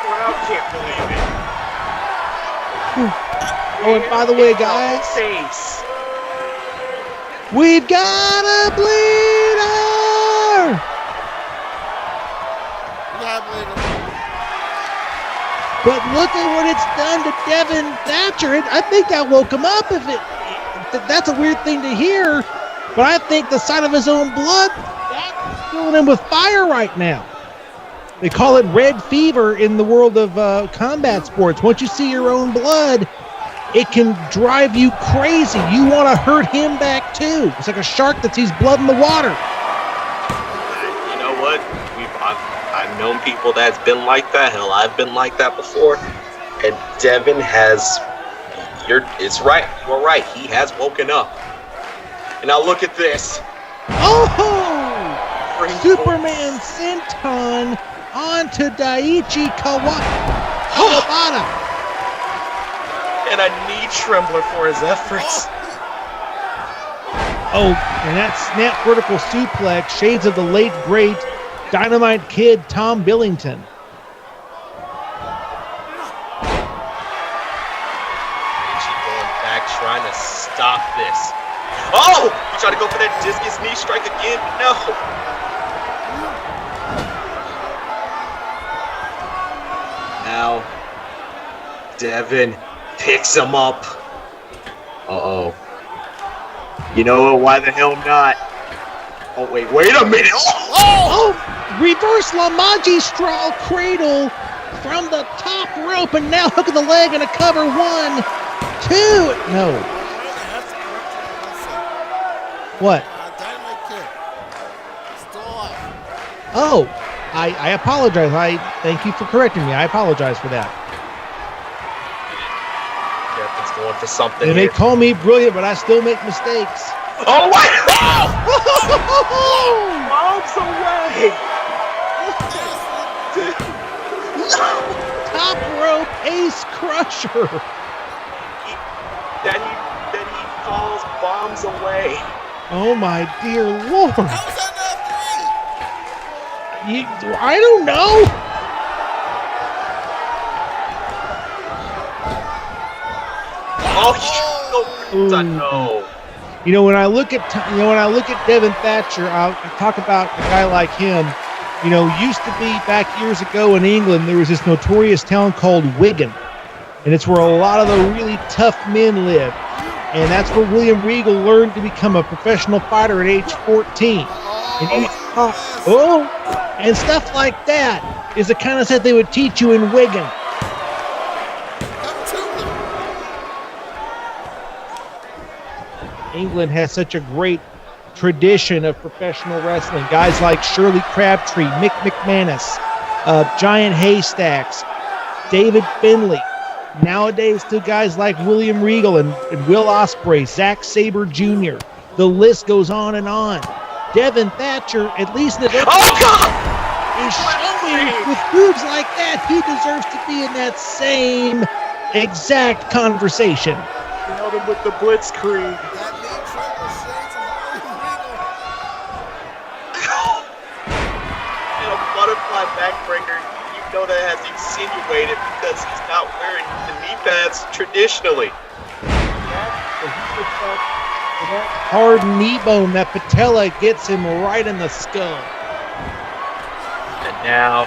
Speaker 3: Crowd can't believe it.
Speaker 6: Oh, and by the way, guys, we've got a bleeder. But look at what it's done to Devin Thatcher. I think that woke him up. That's a weird thing to hear, but I think the sight of his own blood, that's filling him with fire right now. They call it red fever in the world of combat sports. Once you see your own blood, it can drive you crazy. You want to hurt him back too. It's like a shark that sees blood in the water.
Speaker 3: You know what? I've known people that's been like that. Hell, I've been like that before. And Devin has. It's right. You're right. He has woken up. And now look at this.
Speaker 6: Oh! Superman Senton onto Daichi Kawabata.
Speaker 3: And a knee trembler for his efforts.
Speaker 6: Oh, and that snap vertical suplex, shades of the late, great Dynamite Kid Tom Billington.
Speaker 3: Trying to stop this. Oh! He tried to go for that discus knee strike again. No. Now, Devin picks him up. Uh-oh. You know what? Why the hell not? Oh, wait a minute.
Speaker 6: Oh! Reverse La Magistral cradle from the top rope, and now hooking the leg and a cover. 1, 2. No. What?
Speaker 4: Dynamite Kid. Still off.
Speaker 6: Oh, I apologize. I thank you for correcting me. I apologize for that.
Speaker 3: Devin's going for something.
Speaker 6: They may call me brilliant, but I still make mistakes.
Speaker 3: Oh, what? Bombs away.
Speaker 6: Top rope ace crusher.
Speaker 3: Then he falls bombs away.
Speaker 6: Oh my dear Lord.
Speaker 4: How was that not 3?
Speaker 6: I don't know.
Speaker 3: Oh, no.
Speaker 6: You know, when I look at Devin Thatcher, I talk about a guy like him. You know, used to be back years ago in England, there was this notorious town called Wigan, and it's where a lot of the really tough men live. And that's where William Regal learned to become a professional fighter at age 14. And stuff like that is the kind of stuff they would teach you in Wigan. England has such a great tradition of professional wrestling. Guys like Shirley Crabtree, Mick McManus, Giant Haystacks, David Finlay. Nowadays, to guys like William Regal and Will Ospreay, Zack Sabre Jr. The list goes on and on. Devin Thatcher, at least in the is showing with moves like that, he deserves to be in that same exact conversation.
Speaker 3: Nailed him with the blitzkrieg.
Speaker 4: That knee trigger shades of William
Speaker 3: And a butterfly backbreaker, you know that has insinuated because he's not wearing the knee pads traditionally.
Speaker 6: That hard knee bone, that patella gets him right in the skull.
Speaker 3: And now,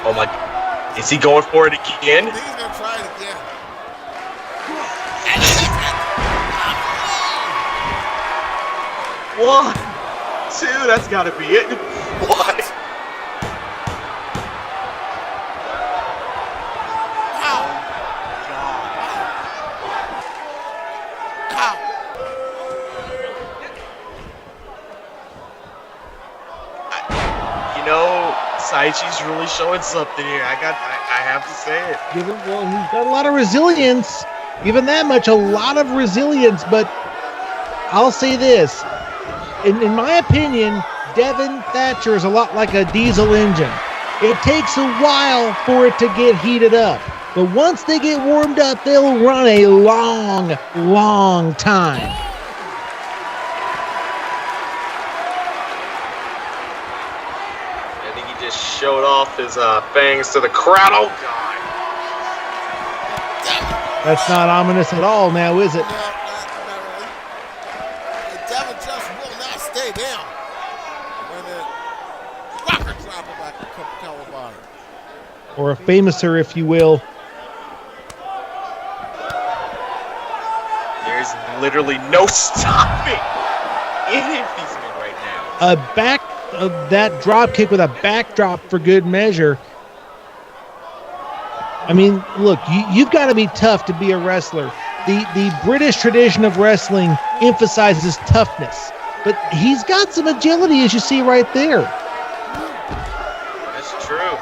Speaker 3: oh my, is he going for it again?
Speaker 4: I think he's going to try it again.
Speaker 3: 1, 2, that's gotta be it. What? Saichi's really showing something here. I have to say it.
Speaker 6: Well, he's got a lot of resilience. Given that much, a lot of resilience. But I'll say this. In my opinion, Devin Thatcher is a lot like a diesel engine. It takes a while for it to get heated up. But once they get warmed up, they'll run a long, long time.
Speaker 3: Showed off his fangs to the crowd. Oh, God.
Speaker 6: That's not ominous at all now, is it?
Speaker 4: No, not really. And Devin just will not stay down when the rocker drop him back to Kawabata.
Speaker 6: Or a famouser, if you will.
Speaker 3: There's literally no stopping any of these men right now.
Speaker 6: That drop kick with a backdrop for good measure. I mean, look, you've got to be tough to be a wrestler. The British tradition of wrestling emphasizes toughness, but he's got some agility, as you see right there.
Speaker 3: That's true.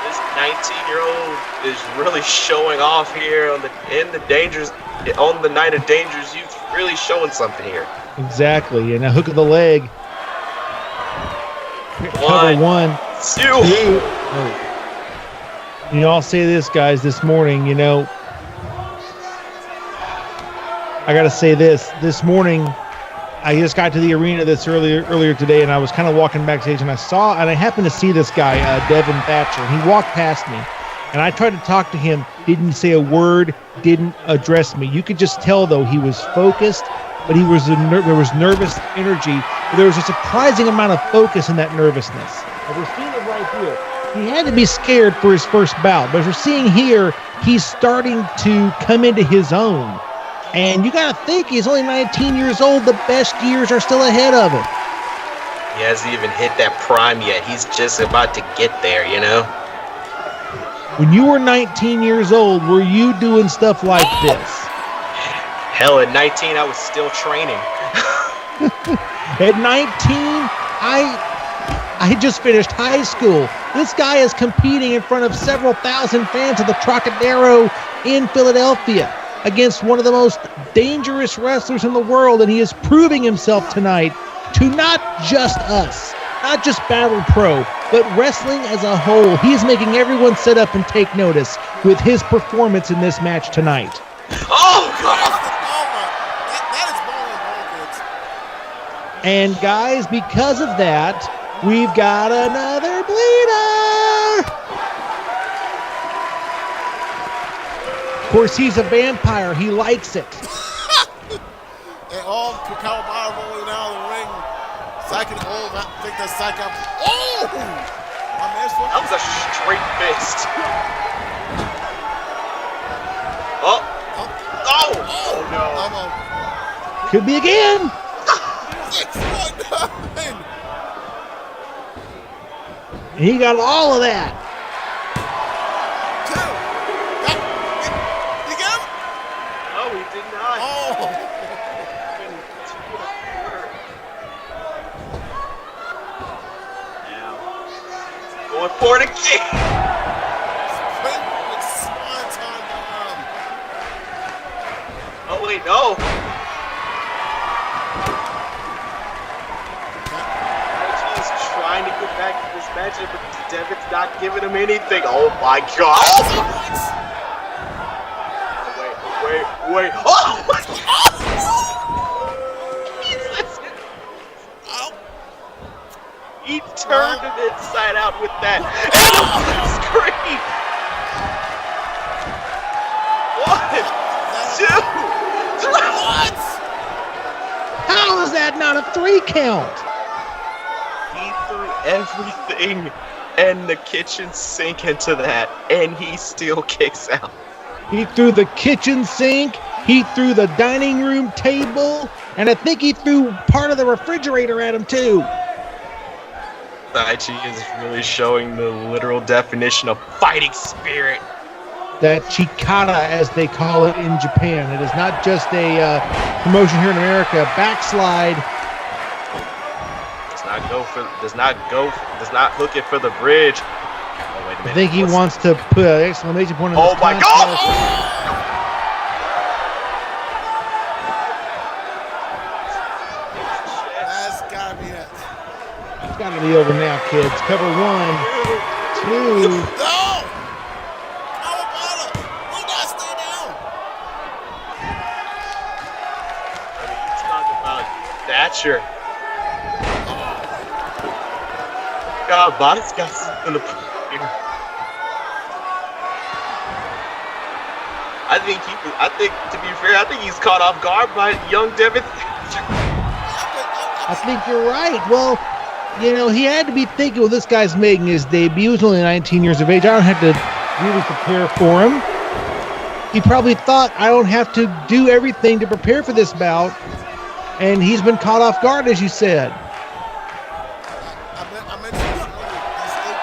Speaker 3: This 19-year-old is really showing off here on the Night of Dangerous Youth. Really showing something here.
Speaker 6: Exactly, and a hook of the leg. Cover 1, 2. Oh. You know, I'll say this, guys, this morning, you know, I got to say this morning, I just got to the arena earlier today, and I was kind of walking backstage, and I happened to see this guy, Devin Thatcher, and he walked past me, and I tried to talk to him, didn't say a word, didn't address me. You could just tell, though, he was focused, but there was nervous energy. There was a surprising amount of focus in that nervousness. And we're seeing it right here. He had to be scared for his first bout, but as we're seeing here, he's starting to come into his own. And you got to think he's only 19 years old. The best years are still ahead of him.
Speaker 3: He hasn't even hit that prime yet. He's just about to get there, you know?
Speaker 6: When you were 19 years old, were you doing stuff like this?
Speaker 3: Hell, at 19, I was still training.
Speaker 6: At 19, I just finished high school. This guy is competing in front of several thousand fans at the Trocadero in Philadelphia against one of the most dangerous wrestlers in the world, and he is proving himself tonight to not just us, not just Battle Pro, but wrestling as a whole. He is making everyone sit up and take notice with his performance in this match tonight.
Speaker 3: Oh, God!
Speaker 6: And guys, because of that, we've got another bleeder. Of course, he's a vampire. He likes it.
Speaker 4: And all Kawabata rolling out of the ring. Second hold, I think that's second. Oh! My man's
Speaker 3: that was a straight fist. Oh! No!
Speaker 6: Could be again.
Speaker 4: 619.
Speaker 6: He got all of that.
Speaker 4: You get
Speaker 3: did not.
Speaker 4: Oh!
Speaker 3: Now, going for it again.
Speaker 4: Sprint with swanton bomb.
Speaker 3: Oh wait, no. He's trying to get back to this matchup, but Devin's not giving him anything. Oh my God. Wait. Oh my God. He turned it inside out with that. And a scream. 1, 2, 3.
Speaker 6: How is that not a 3 count?
Speaker 3: He threw everything and the kitchen sink into that, and he still kicks out.
Speaker 6: He threw the kitchen sink, he threw the dining room table, and I think he threw part of the refrigerator at him too.
Speaker 3: Daichi is really showing the literal definition of fighting spirit.
Speaker 6: That Chikara, as they call it in Japan. It is not just a promotion here in America. Backslide.
Speaker 3: Does not hook it for the bridge. Oh, wait a minute.
Speaker 6: I think he wants to put an exclamation point on
Speaker 3: Oh
Speaker 6: this
Speaker 3: my
Speaker 6: contest.
Speaker 3: God!
Speaker 4: That's gotta be it.
Speaker 6: It's got to be over now, kids. Cover 1, 2.
Speaker 4: No! Kawabata! Will not stay down!
Speaker 3: I mean, he's talking about Thatcher. God, Bottas got something to put here. I think, to be fair, I think he's caught off guard by young Devin Thatcher.
Speaker 6: I think you're right. Well, you know, he had to be thinking, well, this guy's making his debut. He was only 19 years of age. I don't have to really prepare for him. He probably thought, I don't have to do everything to prepare for this bout. And he's been caught off guard, as you said.
Speaker 4: I mentioned this earlier. These 8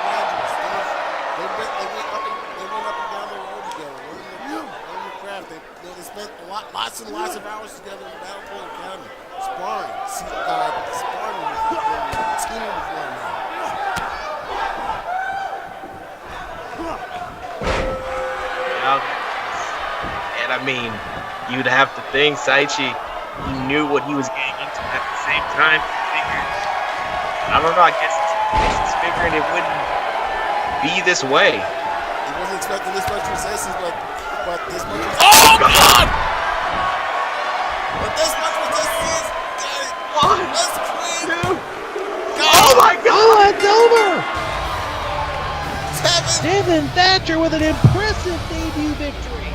Speaker 4: graduates, they went up and down the road together, learning the craft. They spent lots and lots of hours together in the Battlefield Academy, sparring with teaming with one another.
Speaker 3: And I mean, you'd have to think Saichi, he knew what he was getting into at the same time. I don't know, I guess he's figuring it wouldn't be this way.
Speaker 4: He wasn't expecting this much resistance, but this much resistance.
Speaker 3: Oh, God!
Speaker 4: But this much resistance, got it.
Speaker 3: 1,
Speaker 4: Let's clean.
Speaker 3: 2. Oh my God!
Speaker 6: Oh, it's over!
Speaker 4: Devin.
Speaker 6: Devin Thatcher with an impressive debut victory.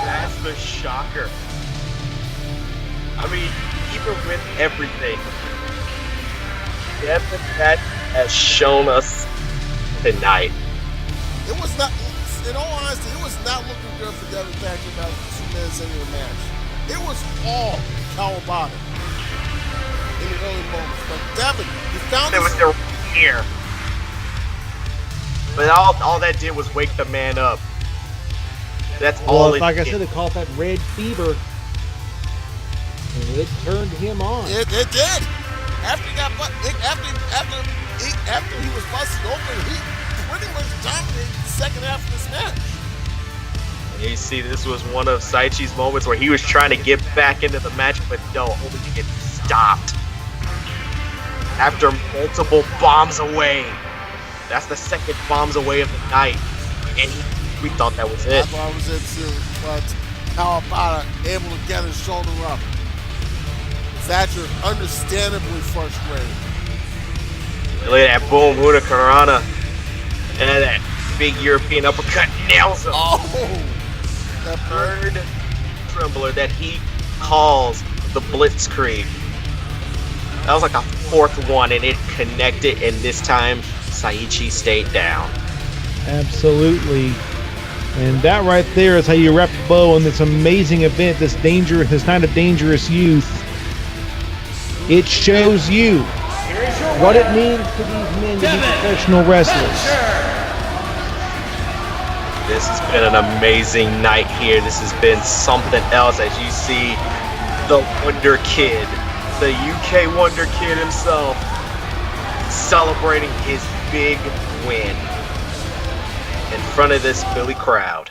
Speaker 3: That's the shocker. I mean, even with everything, Devin Thatcher has shown us tonight.
Speaker 4: It was not, in all honesty, it was not looking good for Devin Thatcher about 2 minutes into the match. It was all Kawabata in the early moments. But Devin, he found
Speaker 3: It was their here. But all that did was wake the man up. That's all
Speaker 6: Well,
Speaker 3: it
Speaker 6: like I
Speaker 3: did.
Speaker 6: said, they call it that red fever. And it turned him on.
Speaker 4: It did. After he got after he was busted open, he pretty much dominated the second half of this match.
Speaker 3: And you see, this was one of Saichi's moments where he was trying to get back into the match, but no, only to get stopped. After multiple bombs away. That's the second bombs away of the night. And we thought that was
Speaker 4: I
Speaker 3: it.
Speaker 4: thought it was it too, but Kawabata able to get his shoulder up. Thatcher understandably frustrated.
Speaker 3: Look at that boom, Huracanrana. And that big European uppercut nails him.
Speaker 4: Oh! That
Speaker 3: Third trembler that he calls the Blitzkrieg. That was like a 4th one, and it connected, and this time Saichi stayed down.
Speaker 6: Absolutely. And that right there is how you wrap the bow on this amazing event, this night of dangerous youth. It shows you what it means to these men to be professional wrestlers.
Speaker 3: This has been an amazing night here. This has been something else as you see the Wonder Kid, the UK Wonder Kid himself, celebrating his big win in front of this Philly crowd.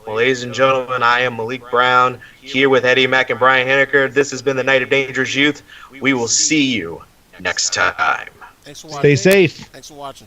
Speaker 3: Well, ladies and gentlemen, I am Malik Brown here with Eddie Mack and Brian Henniker. This has been the Night of Dangerous Youth. We will see you next time.
Speaker 4: Thanks for watching.
Speaker 6: Stay safe.
Speaker 4: Thanks for watching.